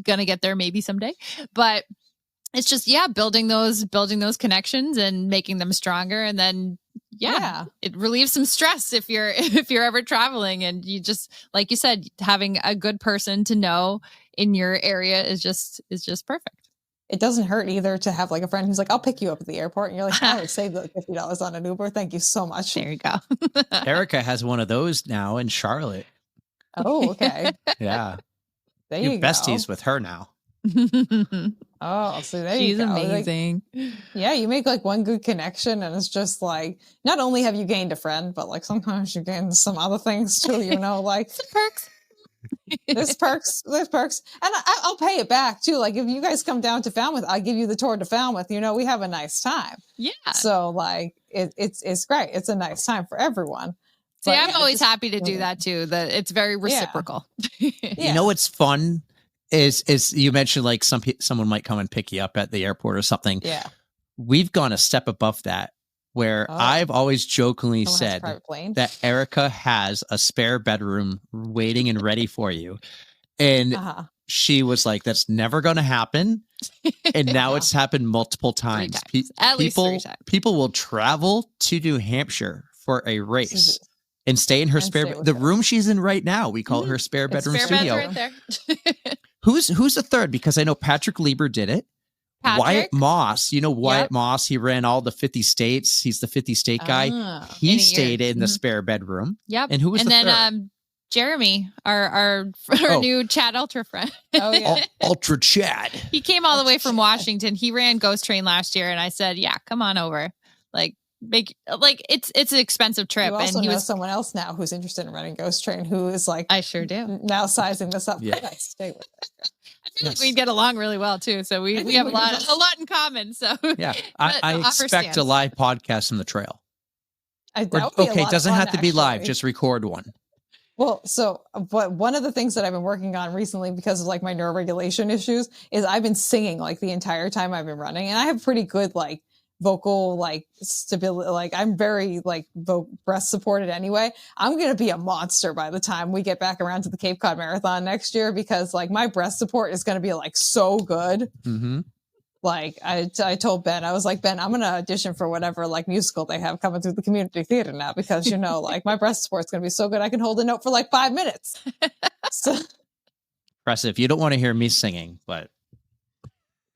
Speaker 2: Gonna get there maybe someday, but it's just building those connections and making them stronger, and then it relieves some stress if you're ever traveling, and you just, like you said, having a good person to know in your area is just perfect.
Speaker 1: It doesn't hurt either to have like a friend who's like, "I'll pick you up at the airport," and you're like, "I would save the $50 on an Uber. Thank you so much."
Speaker 2: There you go.
Speaker 3: Erika has one of those now in Charlotte.
Speaker 1: Oh, okay.
Speaker 3: Yeah.
Speaker 1: There you go.
Speaker 3: Besties with her now.
Speaker 1: Oh, so there
Speaker 2: She's
Speaker 1: you go.
Speaker 2: amazing.
Speaker 1: Like, you make like one good connection, and it's just like, not only have you gained a friend, but like sometimes you gain some other things too, you know, like
Speaker 2: some perks.
Speaker 1: There's perks, and I'll pay it back too. Like if you guys come down to Falmouth, I'll give you the tour to Falmouth. We have a nice time.
Speaker 2: Yeah.
Speaker 1: So like it's great. It's a nice time for everyone.
Speaker 2: See, I'm always happy to do that too. It's very reciprocal.
Speaker 1: Yeah.
Speaker 3: You know what's fun is you mentioned like someone might come and pick you up at the airport or something.
Speaker 1: Yeah.
Speaker 3: We've gone a step above that, where I've always jokingly said that Erika has a spare bedroom waiting and ready for you. And she was like, that's never going to happen. And now it's happened multiple times.
Speaker 2: At least 3 times.
Speaker 3: People will travel to New Hampshire for a race and stay in her the room she's in right now. We call it her spare bedroom studio.
Speaker 2: Right there.
Speaker 3: Who's the third? Because I know Patrick Lieber did it. Wyatt Moss, Wyatt Moss, he ran all the 50 states. He's the 50 state guy. He stayed in the spare bedroom.
Speaker 2: Yep.
Speaker 3: And who was the third?
Speaker 2: And then Jeremy, our new Chad Ultra friend.
Speaker 1: Oh yeah.
Speaker 3: Ultra Chad.
Speaker 2: He came all the way from Washington. He ran Ghost Train last year and I said, yeah, come on over. It's an expensive trip.
Speaker 1: You also
Speaker 2: and he
Speaker 1: know
Speaker 2: was
Speaker 1: someone else now who's interested in running Ghost Train who is like,
Speaker 2: I sure do.
Speaker 1: Now sizing this up.
Speaker 3: Yeah.
Speaker 1: Stay with it.
Speaker 2: I feel like we get along really well too. So we have a lot in common. So
Speaker 3: yeah, I expect a live podcast from the trail.
Speaker 1: Okay, it
Speaker 3: doesn't have to be live. Just record one.
Speaker 1: Well, but one of the things that I've been working on recently because of like my neuroregulation issues is I've been singing like the entire time I've been running, and I have pretty good like vocal like stability. Like I'm very like breast supported anyway. I'm gonna be a monster by the time we get back around to the Cape Cod Marathon next year because like my breast support is gonna be like so good.
Speaker 3: Mm-hmm.
Speaker 1: Like I told Ben, I was like, Ben, I'm gonna audition for whatever like musical they have coming through the community theater now because like my breast support's gonna be so good I can hold a note for like 5 minutes. So
Speaker 3: impressive. You don't want to hear me singing, but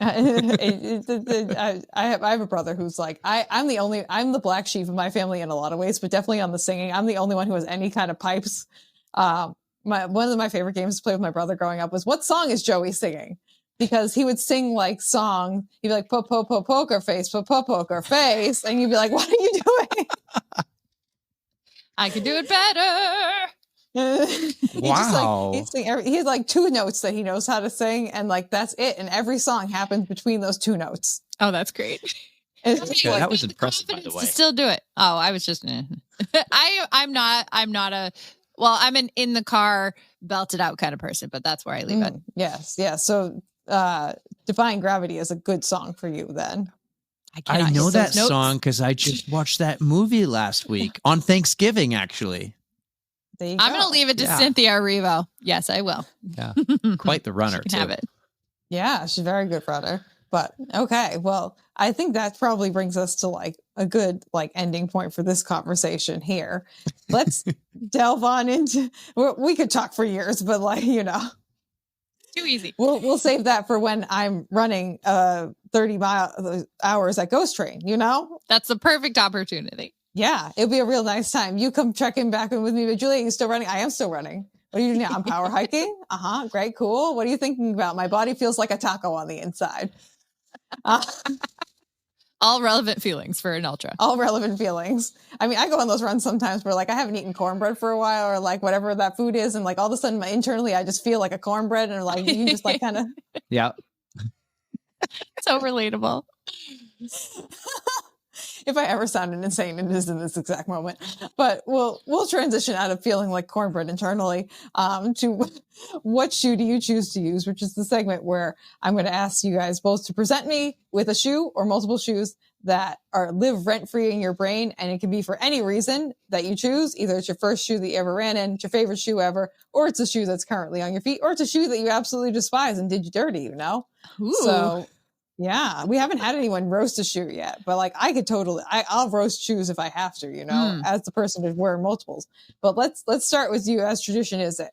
Speaker 1: I have a brother who's like I'm the black sheep of my family in a lot of ways, but definitely on the singing. I'm the only one who has any kind of pipes. One of my favorite games to play with my brother growing up was what song is Joey singing? Because he would sing like song, he'd be like poker face, poker face, and you'd be like, what are you doing?
Speaker 2: I can do it better.
Speaker 3: Wow.
Speaker 1: He has like 2 notes that he knows how to sing, and like that's it. And every song happens between those 2 notes.
Speaker 2: Oh, that's great.
Speaker 3: That was impressive, by the way.
Speaker 2: To still do it. Oh, I was just. I'm not an in the car belted out kind of person, but that's where I leave it.
Speaker 1: Yes, yeah. So, Defying Gravity is a good song for you then.
Speaker 3: I know that song because I just watched that movie last week on Thanksgiving, actually.
Speaker 1: I'm
Speaker 2: going to leave it to Cynthia Erivo. Yes, I will.
Speaker 3: Yeah. Quite the runner, too.
Speaker 2: Have it.
Speaker 1: Yeah, she's a very good runner. But okay, well, I think that probably brings us to like a good like ending point for this conversation here. Let's delve on into, we could talk for years, but like,
Speaker 2: too easy.
Speaker 1: We'll save that for when I'm running 30 hours at Ghost Train,
Speaker 2: That's the perfect opportunity.
Speaker 1: Yeah, it'll be a real nice time. You come check in back in with me. But Julia, you still running? I am still running. What are you doing now? I'm power hiking. Great, cool. What are you thinking about? My body feels like a taco on the inside.
Speaker 2: All relevant feelings for an ultra.
Speaker 1: All relevant feelings. I mean, I go on those runs sometimes where like I haven't eaten cornbread for a while or like whatever that food is. And like all of a sudden internally, I just feel like a cornbread and like you just like kind of.
Speaker 3: Yeah.
Speaker 2: So relatable.
Speaker 1: If I ever sounded insane, it is in this exact moment. But we'll transition out of feeling like cornbread internally to what shoe do you choose to use, which is the segment where I'm going to ask you guys both to present me with a shoe or multiple shoes that live rent-free in your brain. And it can be for any reason that you choose. Either it's your first shoe that you ever ran in, it's your favorite shoe ever, or it's a shoe that's currently on your feet, or it's a shoe that you absolutely despise and did you dirty,
Speaker 2: Ooh.
Speaker 1: So yeah, we haven't had anyone roast a shoe yet, but like I could totally, I'll roast shoes if I have to, as the person who's wearing multiples. But let's start with you, as tradition is it.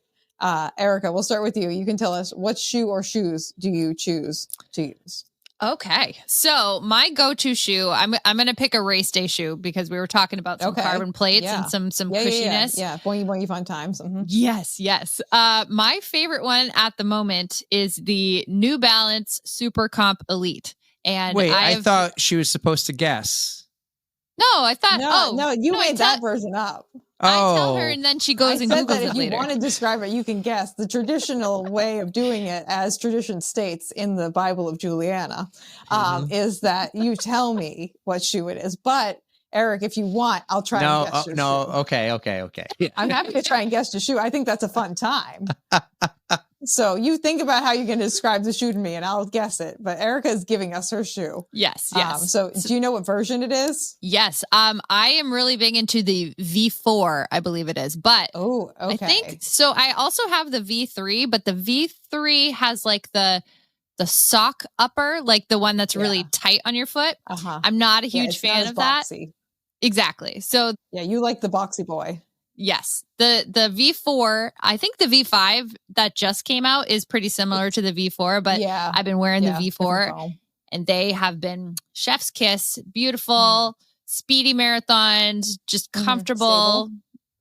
Speaker 1: Erika, we'll start with you. You can tell us what shoe or shoes do you choose to use?
Speaker 2: Okay, so my go-to shoe, I'm going to pick a race day shoe because we were talking about some carbon plates and some cushiness.
Speaker 1: Yeah, boingy fun times. Mm-hmm.
Speaker 2: Yes. My favorite one at the moment is the New Balance Super Comp Elite. And
Speaker 3: wait, I thought she was supposed to guess.
Speaker 2: No, I thought.
Speaker 1: No, you made that version up.
Speaker 2: I tell her, and then she goes and Googles
Speaker 1: that if
Speaker 2: it later.
Speaker 1: you want to describe it, you can guess. The traditional way of doing it, as tradition states in the Bible of Juliana, is that you tell me what shoe it is. But Eric, if you want, I'll try and guess your shoe.
Speaker 3: Okay.
Speaker 1: I'm happy to try and guess your shoe. I think that's a fun time. So you think about how you're going to describe the shoe to me, and I'll guess it. But Erika is giving us her shoe.
Speaker 2: Yes.
Speaker 1: So do you know what version it is?
Speaker 2: Yes. I am really big into the V4, I believe it is. But
Speaker 1: okay.
Speaker 2: I think so. I also have the V3, but the V3 has like the sock upper, like the one that's really tight on your foot. I'm not a huge fan of that. Exactly. So
Speaker 1: yeah, you like the boxy boy.
Speaker 2: Yes. The V4, I think the V5 that just came out is pretty similar to the V4, but I've been wearing the V4 and they have been chef's kiss, beautiful, speedy marathons, just comfortable,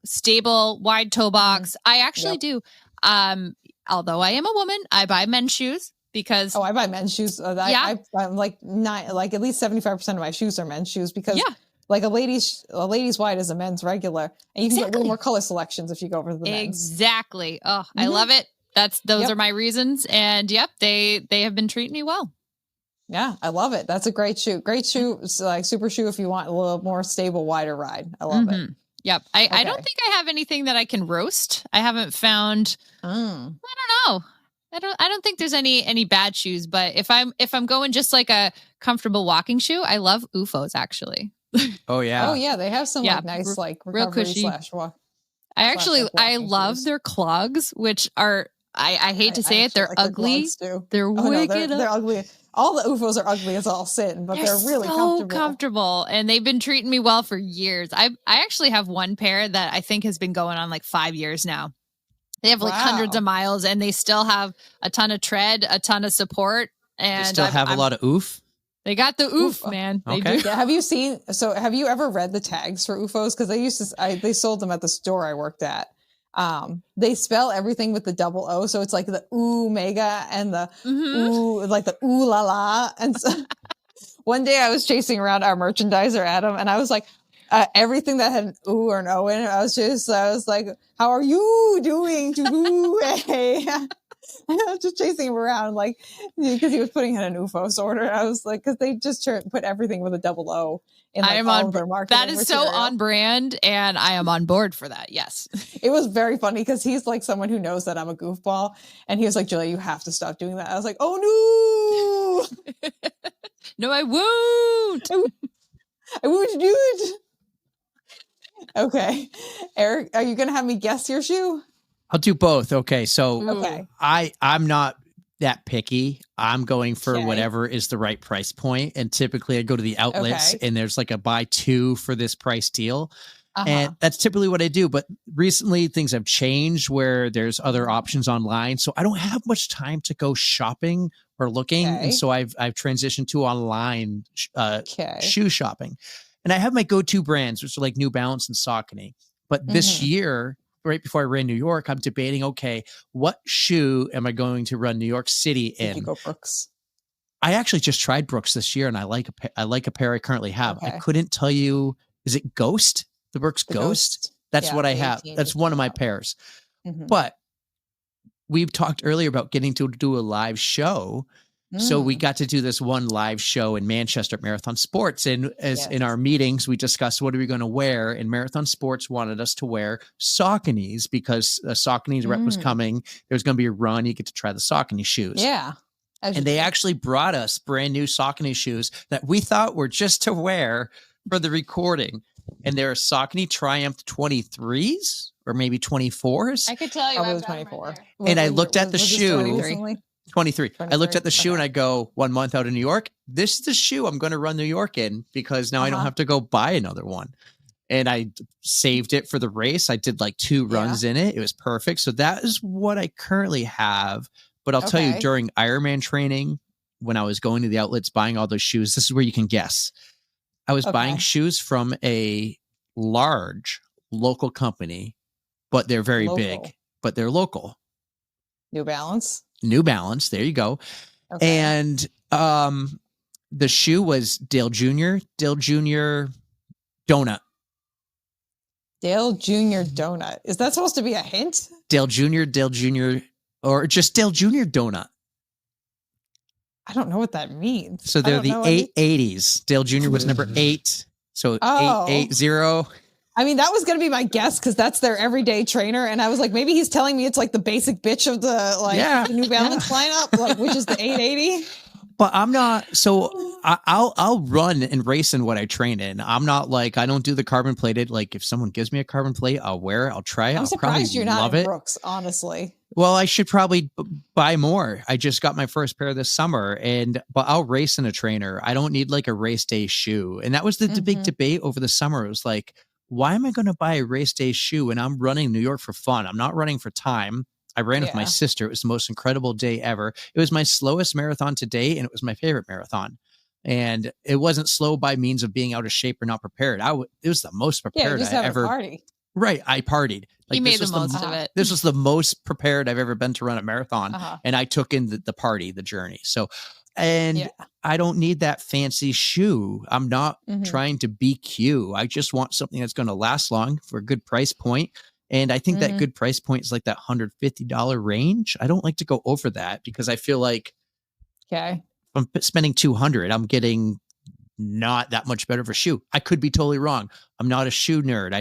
Speaker 2: stable, wide toe box. I actually do. Although I am a woman, I buy men's shoes because
Speaker 1: I buy men's shoes. I'm like at least 75% of my shoes are men's shoes because like a lady's wide is a men's regular, and you can get a little more color selections if you go over to the men's.
Speaker 2: Exactly. Oh, I love it. Those are my reasons, and they have been treating me well.
Speaker 1: Yeah, I love it. That's a great shoe. Great shoe, like super shoe if you want a little more stable, wider ride. I love it.
Speaker 2: Yep. I don't think I have anything that I can roast. I haven't found. I don't know. I don't think there's any bad shoes, but if I'm going just like a comfortable walking shoe, I love UFOs actually.
Speaker 3: Oh yeah.
Speaker 1: They have some like nice like
Speaker 2: real cushy
Speaker 1: walk.
Speaker 2: I love their clogs, which are I hate to say it, they're
Speaker 1: like
Speaker 2: ugly.
Speaker 1: They're
Speaker 2: wicked.
Speaker 1: They're ugly. All the UFOs are ugly as all sin, but they're really
Speaker 2: so comfortable, and they've been treating me well for years. I actually have one pair that I think has been going on like 5 years now. They have like hundreds of miles, and they still have a ton of tread, a ton of support, and
Speaker 3: they still have a lot of oof.
Speaker 2: They got the oof, man. They do.
Speaker 1: Yeah, have you ever read the tags for UFOs? Because they sold them at the store I worked at. They spell everything with the double O, so it's like the ooh mega and the ooh, like the ooh la la. And so one day I was chasing around our merchandiser Adam, and I was like, everything that had an ooh or an O in it, I was like, how are you doing? I was just chasing him around, like, because he was putting in an UFOs order. I was like, because they just put everything with a double O in like, all of their marketing.
Speaker 2: That is material. So on brand, and I am on board for that. Yes.
Speaker 1: It was very funny because he's like someone who knows that I'm a goofball. And he was like, Julia, you have to stop doing that. I was like, oh no.
Speaker 2: No, I won't.
Speaker 1: I won't do it. Okay. Eric, are you going to have me guess your shoe?
Speaker 3: I'll do both. Okay. So I'm not that picky. I'm going for whatever is the right price point. And typically I go to the outlets and there's like a buy two for this price deal. And that's typically what I do. But recently things have changed where there's other options online. So I don't have much time to go shopping or looking. And so I've transitioned to online shoe shopping. And I have my go-to brands, which are like New Balance and Saucony. But this year, right before I ran New York, I'm debating, okay, what shoe am I going to run New York City in?
Speaker 1: You go Brooks.
Speaker 3: I actually just tried Brooks this year, and I like a pair I currently have. I couldn't tell you, is it Ghost? The Brooks Ghost? That's what I have. That's one of my pairs. But we've talked earlier about getting to do a live show. So we got to do this one live show in Manchester at Marathon Sports. And as in our meetings, we discussed what are we going to wear. And Marathon Sports wanted us to wear Sauconys because Saucony's rep was coming. There's going to be a run. You get to try the Saucony shoes.
Speaker 1: Yeah.
Speaker 3: And they actually brought us brand new Saucony shoes that we thought were just to wear for the recording. And they're Saucony Triumph 23s or maybe 24s.
Speaker 2: I could tell you.
Speaker 1: I was 24.
Speaker 3: And I looked at the shoe. 23.
Speaker 1: 23.
Speaker 3: I looked at the shoe and I go, 1 month out in New York, this is the shoe I'm going to run New York in because now I don't have to go buy another one. And I saved it for the race. I did like 2 runs in it. It was perfect. So that is what I currently have. But I'll tell you, during Ironman training, when I was going to the outlets, buying all those shoes, this is where you can guess. I was buying shoes from a large local company, but they're very big, but they're local.
Speaker 1: New Balance. There you go. And the shoe was Dale Jr. Donut. Dale Jr. Donut. Is that supposed to be a hint?
Speaker 3: Dale Jr., or just Dale Jr. Donut.
Speaker 1: I don't know what that means.
Speaker 3: So they're the 880s. Dale Jr. was number 8. So 880.
Speaker 1: I mean, that was going to be my guess because that's their everyday trainer. And I was like, maybe he's telling me it's like the basic bitch of the New Balance lineup, which is the 880.
Speaker 3: But I'm not, so I'll run and race in what I train in. I'm not like, I don't do the carbon plated. Like if someone gives me a carbon plate, I'll wear it. I'll try it.
Speaker 1: I'm surprised you're not in Brooks, honestly.
Speaker 3: Well, I should probably buy more. I just got my first pair this summer, but I'll race in a trainer. I don't need like a race day shoe. And that was the big debate over the summer. It was like, why am I going to buy a race day shoe? And I'm running New York for fun. I'm not running for time. I ran with my sister. It was the most incredible day ever. It was my slowest marathon to date, and it was my favorite marathon. And it wasn't slow by means of being out of shape or not prepared. It was the most prepared I ever.
Speaker 1: Party.
Speaker 3: Right, I partied.
Speaker 2: Like, he made the most of it.
Speaker 3: This was the most prepared I've ever been to run a marathon, and I took in the party, the journey. So, I don't need that fancy shoe. I'm not trying to be cute. I just want something that's going to last long for a good price point. And I think that good price point is like that $150 range. I don't like to go over that because I feel like if I'm spending $200, I'm getting not that much better of a shoe. I could be totally wrong. I'm not a shoe nerd.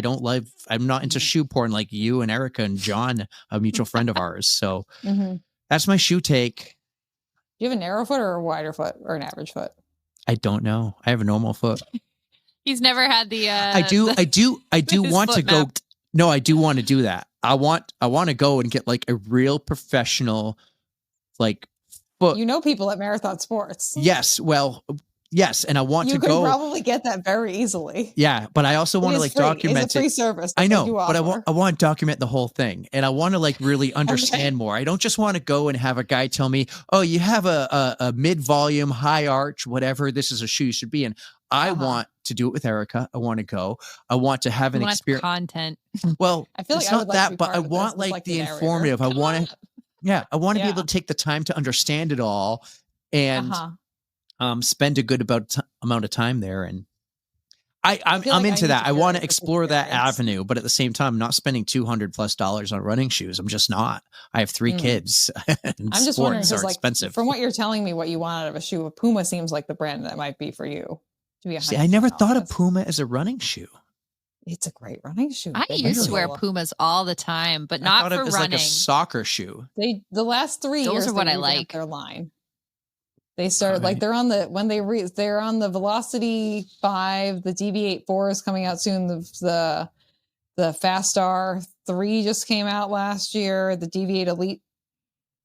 Speaker 3: I'm not into shoe porn like you and Erika and John, a mutual friend of ours. So that's my shoe take.
Speaker 1: Do you have a narrow foot or a wider foot or an average foot?
Speaker 3: I don't know. I have a normal foot.
Speaker 2: He's never had the
Speaker 3: I do want to go. No, I do want to do that. I want to go and get like a real professional like foot.
Speaker 1: You know people at Marathon Sports.
Speaker 3: Yes. Well, yes. And I want to go.
Speaker 1: You could probably get that very easily.
Speaker 3: Yeah. But I also want to like document
Speaker 1: it's a free service.
Speaker 3: I know, but I want to document the whole thing. And I want to like really understand more. I don't just want to go and have a guy tell me, oh, you have a mid-volume, high arch, whatever. This is a shoe you should be in. I want to do it with Erika. I want to go. I want to have an experience.
Speaker 2: Content.
Speaker 3: Well,
Speaker 1: I feel like
Speaker 3: it's not that, but I want like the informative. I want to, I want to be able to take the time to understand it all and spend a good amount of time there. And I'm into that. I want to explore that avenue, but at the same time, I'm not spending $200+ on running shoes. I'm just not. I have 3 kids. And
Speaker 1: I'm just wondering,
Speaker 3: are
Speaker 1: like,
Speaker 3: expensive.
Speaker 1: From what you're telling me, what you want out of a shoe, Puma seems like the brand that might be for you.
Speaker 3: See, I never thought of Puma as a running shoe.
Speaker 1: It's a great running shoe.
Speaker 2: I used to wear Pumas all the time, but not for running.
Speaker 3: Like a soccer shoe.
Speaker 1: The last 3 years
Speaker 2: are what I like.
Speaker 1: Their line. They started like they're on the Velocity 5. The DV8 4 is coming out soon. The Fast Star 3 just came out last year. The DV8 Elite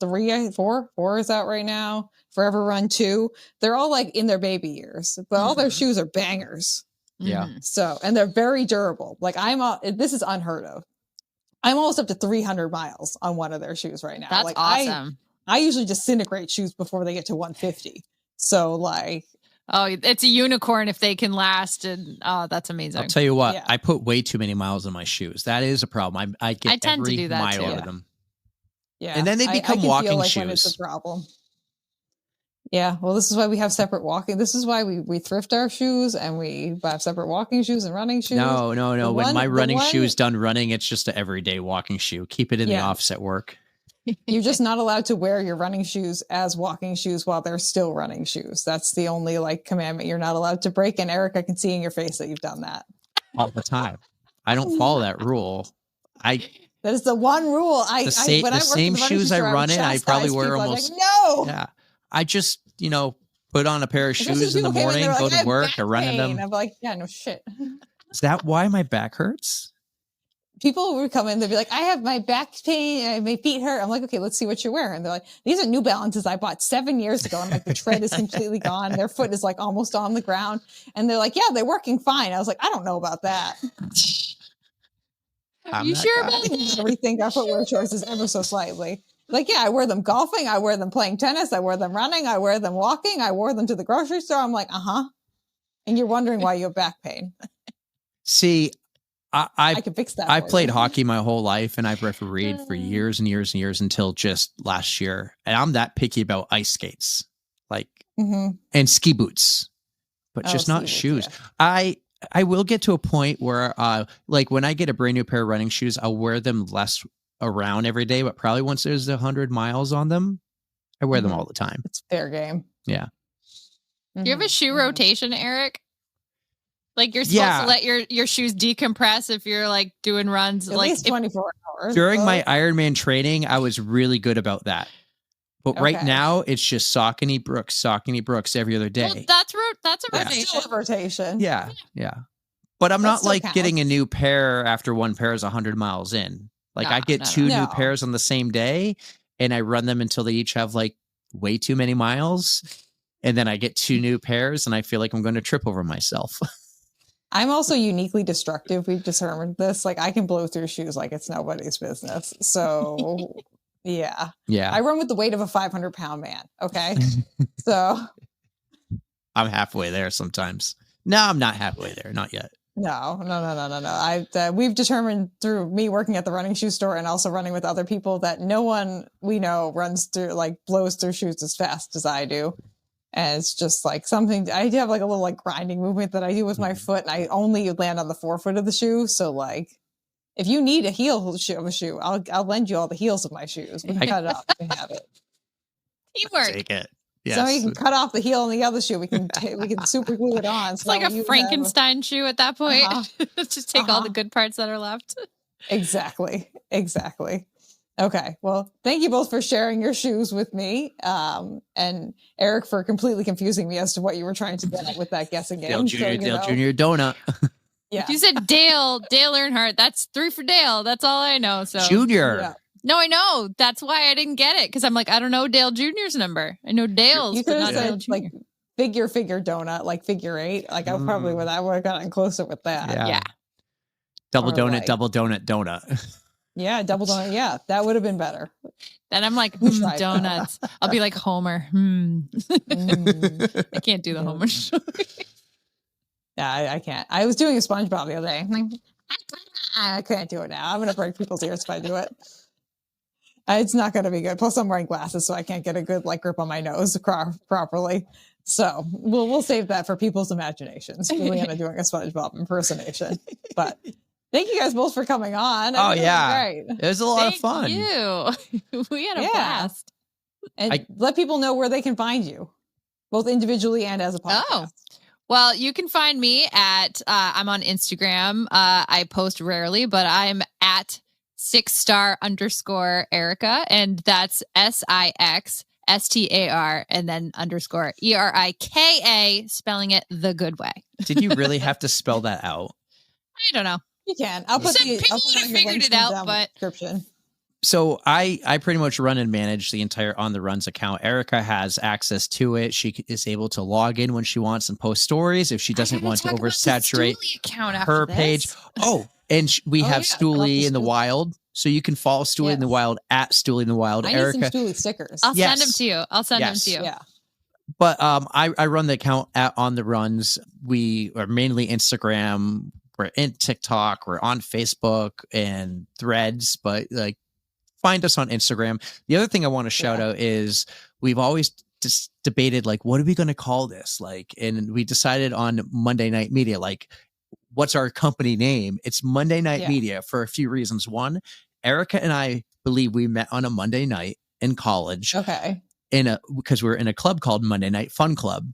Speaker 1: 4 is out right now. Forever Run 2. They're all like in their baby years, but all their shoes are bangers.
Speaker 3: Yeah.
Speaker 1: So, and they're very durable. Like this is unheard of. I'm almost up to 300 miles on one of their shoes right now.
Speaker 2: That's
Speaker 1: like,
Speaker 2: awesome.
Speaker 1: I usually disintegrate shoes before they get to 150. So like,
Speaker 2: oh, it's a unicorn if they can last. And that's amazing.
Speaker 3: I'll tell you what, I put way too many miles on my shoes. That is a problem. I get
Speaker 2: tend
Speaker 3: every
Speaker 2: to do that
Speaker 3: mile
Speaker 2: too.
Speaker 3: of them.
Speaker 1: Yeah.
Speaker 3: And then they become
Speaker 1: I can
Speaker 3: walking
Speaker 1: feel like
Speaker 3: shoes.
Speaker 1: when it's a problem. Yeah, well, this is why we have separate walking. This is why we thrift our shoes and we have separate walking shoes and running shoes.
Speaker 3: No. When my running shoe is done running, it's just an everyday walking shoe. Keep it in the office at work.
Speaker 1: You're just not allowed to wear your running shoes as walking shoes while they're still running shoes. That's the only like commandment you're not allowed to break. And Eric, I can see in your face that you've done that
Speaker 3: all the time. I don't follow that rule.
Speaker 1: That is the one rule.
Speaker 3: The same shoes I run in, I probably wear almost.
Speaker 1: Like, no.
Speaker 3: Yeah. I just, put on a pair of shoes in the morning, go to work, or run in them.
Speaker 1: I'm like, yeah, no shit.
Speaker 3: Is that why my back hurts?
Speaker 1: People would come in, they'd be like, I have my back pain, my feet hurt. I'm like, okay, let's see what you're wearing. They're like, these are New Balances I bought 7 years ago. I'm like, the tread is completely gone. Their foot is like almost on the ground. And they're like, yeah, they're working fine. I was like, I don't know about that.
Speaker 2: Are you sure about that?
Speaker 1: Rethink our footwear choices ever so slightly. Like, yeah, I wear them golfing. I wear them playing tennis. I wear them running. I wear them walking. I wore them to the grocery store. I'm like, And you're wondering why you have back pain.
Speaker 3: See, I
Speaker 1: can fix that.
Speaker 3: I played hockey my whole life and I've refereed for years and years and years until just last year. And I'm that picky about ice skates, and ski boots, but just not shoes.
Speaker 1: Yeah.
Speaker 3: I will get to a point where, like when I get a brand new pair of running shoes, I'll wear them less around every day, but probably once there's 100 miles on them, I wear them all the time.
Speaker 1: It's fair game.
Speaker 3: Yeah.
Speaker 2: Do you have a shoe rotation, Eric? Like you're supposed to let your shoes decompress if you're like doing runs
Speaker 1: at
Speaker 2: like
Speaker 1: least 24 hours.
Speaker 3: During my Ironman training, I was really good about that. But right now, it's just Saucony Brooks every other day.
Speaker 2: Well, that's a rotation.
Speaker 1: That's still a rotation.
Speaker 3: Yeah. But I'm not like getting a new pair after one pair is 100 miles in. Like I get two new pairs on the same day, and I run them until they each have like way too many miles. And then I get two new pairs, and I feel like I'm going to trip over myself.
Speaker 1: I'm also uniquely destructive. We've determined this. Like I can blow through shoes like it's nobody's business. So yeah. I run with the weight of a 500-pound man. Okay. So
Speaker 3: I'm halfway there sometimes. No, I'm not halfway there. Not yet.
Speaker 1: No. We've determined through me working at the running shoe store and also running with other people that no one we know runs through, like blows through shoes as fast as I do. And it's just like something, I do have like a little like grinding movement that I do with my foot, and I only land on the forefoot of the shoe. So like, if you need a heel of a shoe, I'll lend you all the heels of my shoes. We can cut it off if you have it.
Speaker 2: Teamwork.
Speaker 3: Take it. Yes.
Speaker 1: So you can cut off the heel on the other shoe. We can super glue it on.
Speaker 2: It's like a Frankenstein shoe at that point. Just take all the good parts that are left.
Speaker 1: Exactly. Okay. Well, thank you both for sharing your shoes with me. And Eric for completely confusing me as to what you were trying to get at with that guessing game.
Speaker 3: Dale Jr. donut.
Speaker 1: Yeah.
Speaker 2: You said Dale Earnhardt. That's 3 for Dale. That's all I know. So
Speaker 3: Junior.
Speaker 1: Yeah.
Speaker 2: No, I know. That's why I didn't get it. Because I'm like, I don't know Dale Jr.'s number. I know Dale's,
Speaker 1: you
Speaker 2: but not
Speaker 1: said,
Speaker 2: Dale Jr.
Speaker 1: like figure donut, like figure 8. Like I probably would have gotten closer with that.
Speaker 2: Yeah.
Speaker 3: Double donut.
Speaker 1: Yeah, double donut. Yeah, that would have been better.
Speaker 2: Then I'm like, donuts. I'll be like Homer. I can't do the Homer story.
Speaker 1: Yeah, I can't. I was doing a SpongeBob the other day. I can't do it now. I'm going to break people's ears if I do it. It's not going to be good. Plus, I'm wearing glasses, so I can't get a good like grip on my nose properly. So we'll save that for people's imaginations. Juliana doing a SpongeBob impersonation. But thank you guys both for coming on.
Speaker 3: Great. It was a lot of fun.
Speaker 2: Thank you. We had a blast.
Speaker 1: And let people know where they can find you, both individually and as a podcast.
Speaker 2: Oh. Well, you can find me at, I'm on Instagram. I post rarely, but I'm at 6star_ Erika. And that's SIXSTAR and then _ ERIKA, spelling it the good way.
Speaker 3: Did you really have to spell that out?
Speaker 2: I don't know.
Speaker 1: You can. I'll put
Speaker 2: people would have figured it out, but
Speaker 1: description.
Speaker 3: So I pretty much run and manage the entire On the Runs account. Erika has access to it. She is able to log in when she wants and post stories if she doesn't want to oversaturate her page. Oh, and we have Stoolie in the Wild. So you can follow Stoolie in the Wild at Stoolie in the Wild.
Speaker 1: I
Speaker 3: Erika,
Speaker 1: need some Stoolie stickers.
Speaker 2: I'll send them to you.
Speaker 1: Yeah.
Speaker 3: But I run the account at On the Runs. We are mainly Instagram. We're in TikTok. We're on Facebook and Threads. But like, find us on Instagram. The other thing I want to shout out is we've always just debated, like, what are we going to call this? Like, and we decided on Monday Night Media, like, what's our company name? It's Monday Night Media for a few reasons. One, Erika and I believe we met on a Monday night in college.
Speaker 1: Okay.
Speaker 3: Because we're in a club called Monday Night Fun Club.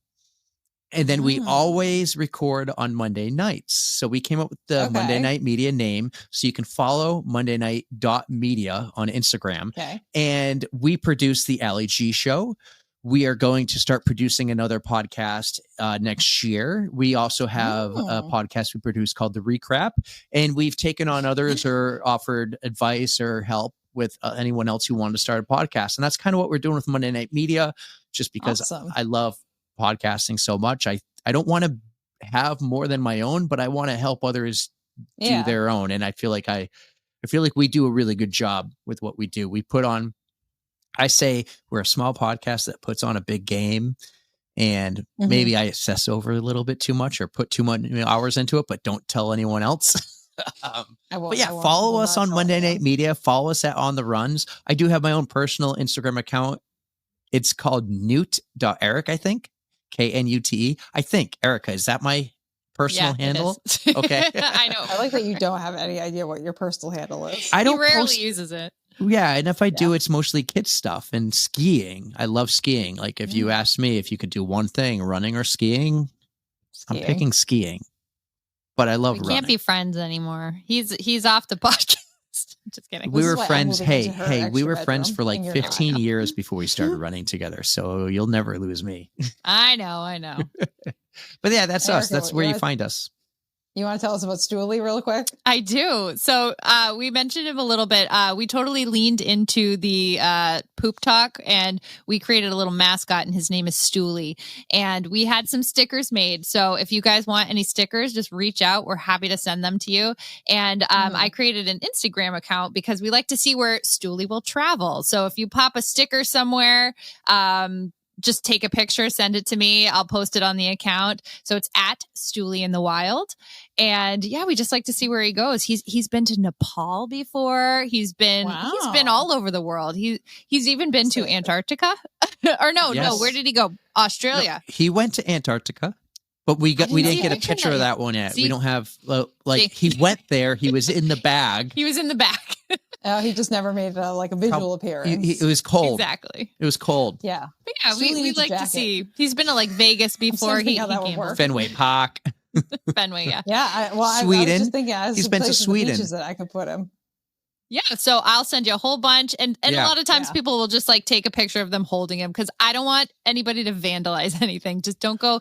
Speaker 3: And then we always record on Monday nights. So we came up with the Monday Night Media name. So you can follow mondaynight.media on Instagram.
Speaker 1: Okay.
Speaker 3: And we produce the Ali G Show. We are going to start producing another podcast next year. We also have a podcast we produce called The Recrap. And we've taken on others or offered advice or help with anyone else who wanted to start a podcast. And that's kind of what we're doing with Monday Night Media, just because I love podcasting so much. I don't want to have more than my own, but I want to help others do their own. And I feel like we do a really good job with what we do. We put on, I say we're a small podcast that puts on a big game, and maybe I obsess over a little bit too much or put too much hours into it, but don't tell anyone else. Follow us on Monday Night Media. Follow us at On the Runs. I do have my own personal Instagram account. It's called Newt.Eric, I think. KNUTE. I think, Erika, is that my personal handle? Okay.
Speaker 2: I know.
Speaker 1: I like that you don't have any idea what your personal handle is.
Speaker 3: I don't
Speaker 2: He rarely uses it.
Speaker 3: Yeah, and if I do, it's mostly kids stuff and skiing. I love skiing. Like if you asked me if you could do one thing, running or skiing, I'm picking skiing. But I love running.
Speaker 2: We can't be friends anymore. He's off the podcast. Just kidding.
Speaker 3: We were friends. Hey, we were friends for like 15 years before we started running together. So you'll never lose me.
Speaker 2: I know.
Speaker 3: But yeah, that's us. That's where you find us.
Speaker 1: You want to tell us about Stooley real quick?
Speaker 2: I do. So we mentioned him a little bit. We totally leaned into the poop talk, and we created a little mascot, and his name is Stooley. And we had some stickers made. So if you guys want any stickers, just reach out. We're happy to send them to you. And I created an Instagram account because we like to see where Stooley will travel. So if you pop a sticker somewhere, just take a picture, send it to me. I'll post it on the account. So it's at Stooley in the Wild. And yeah, we just like to see where he goes. He's been to Nepal before. He's been all over the world. He's even been to Antarctica. Or no, where did he go? Australia.
Speaker 3: No, he went to Antarctica. But we didn't get a picture of that one yet. We don't have he went there. He was in the bag.
Speaker 2: He was in the back.
Speaker 1: He just never made a visual appearance.
Speaker 3: It was cold.
Speaker 2: Exactly.
Speaker 3: It was cold.
Speaker 1: Yeah.
Speaker 2: But yeah, we'd like to see. He's been to Vegas before. He came
Speaker 1: work.
Speaker 3: Fenway Park.
Speaker 2: Fenway, yeah.
Speaker 1: Yeah.
Speaker 3: Sweden.
Speaker 1: I was just thinking,
Speaker 3: he's been to Sweden.
Speaker 1: That I could put him.
Speaker 2: Yeah, so I'll send you a whole bunch, and a lot of times people will just take a picture of them holding him because I don't want anybody to vandalize anything. Just don't go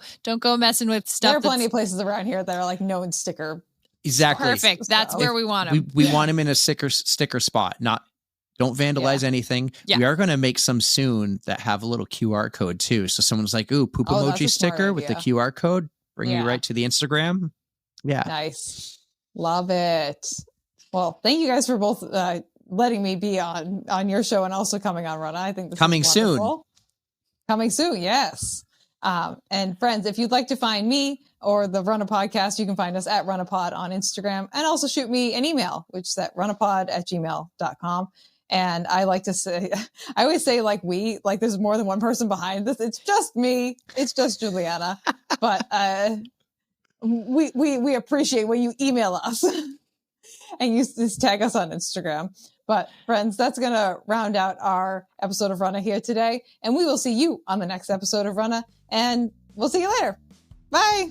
Speaker 2: messing with stuff.
Speaker 1: There are plenty of places around here that are known sticker.
Speaker 3: Exactly.
Speaker 2: Perfect. That's where we want him.
Speaker 3: We want him in a sticker spot. Don't vandalize anything. Yeah. We are going to make some soon that have a little QR code too. So someone's like, "Ooh, poop emoji sticker with the QR code, bring you right to the Instagram." Yeah. Nice.
Speaker 1: Love it. Well, thank you guys for both letting me be on your show and also coming on Runnah. I think this
Speaker 3: coming
Speaker 1: is
Speaker 3: soon.
Speaker 1: Coming soon, yes. And friends, if you'd like to find me or the Runnah podcast, you can find us at RunnahPod on Instagram, and also shoot me an email, which is at runnahpod@gmail.com. And I like to say, I always say there's more than one person behind this. It's just me. It's just Juliana. But we appreciate when you email us. And you just tag us on Instagram. But friends, that's going to round out our episode of Runnah here today. And we will see you on the next episode of Runnah. And we'll see you later. Bye.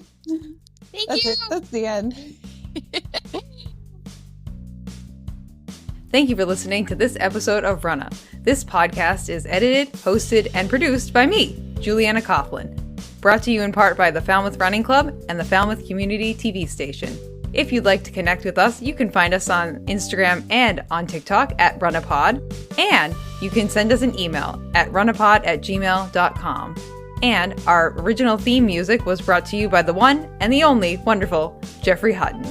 Speaker 2: Thank you.
Speaker 1: That's the end.
Speaker 4: Thank you for listening to this episode of Runnah. This podcast is edited, hosted, and produced by me, Juliana Coughlin. Brought to you in part by the Falmouth Running Club and the Falmouth Community TV station. If you'd like to connect with us, you can find us on Instagram and on TikTok at RunnahPod, and you can send us an email at runnahpod@gmail.com. And our original theme music was brought to you by the one and the only wonderful Jeffrey Hutton.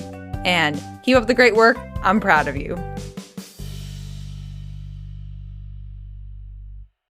Speaker 4: And keep up the great work. I'm proud of you.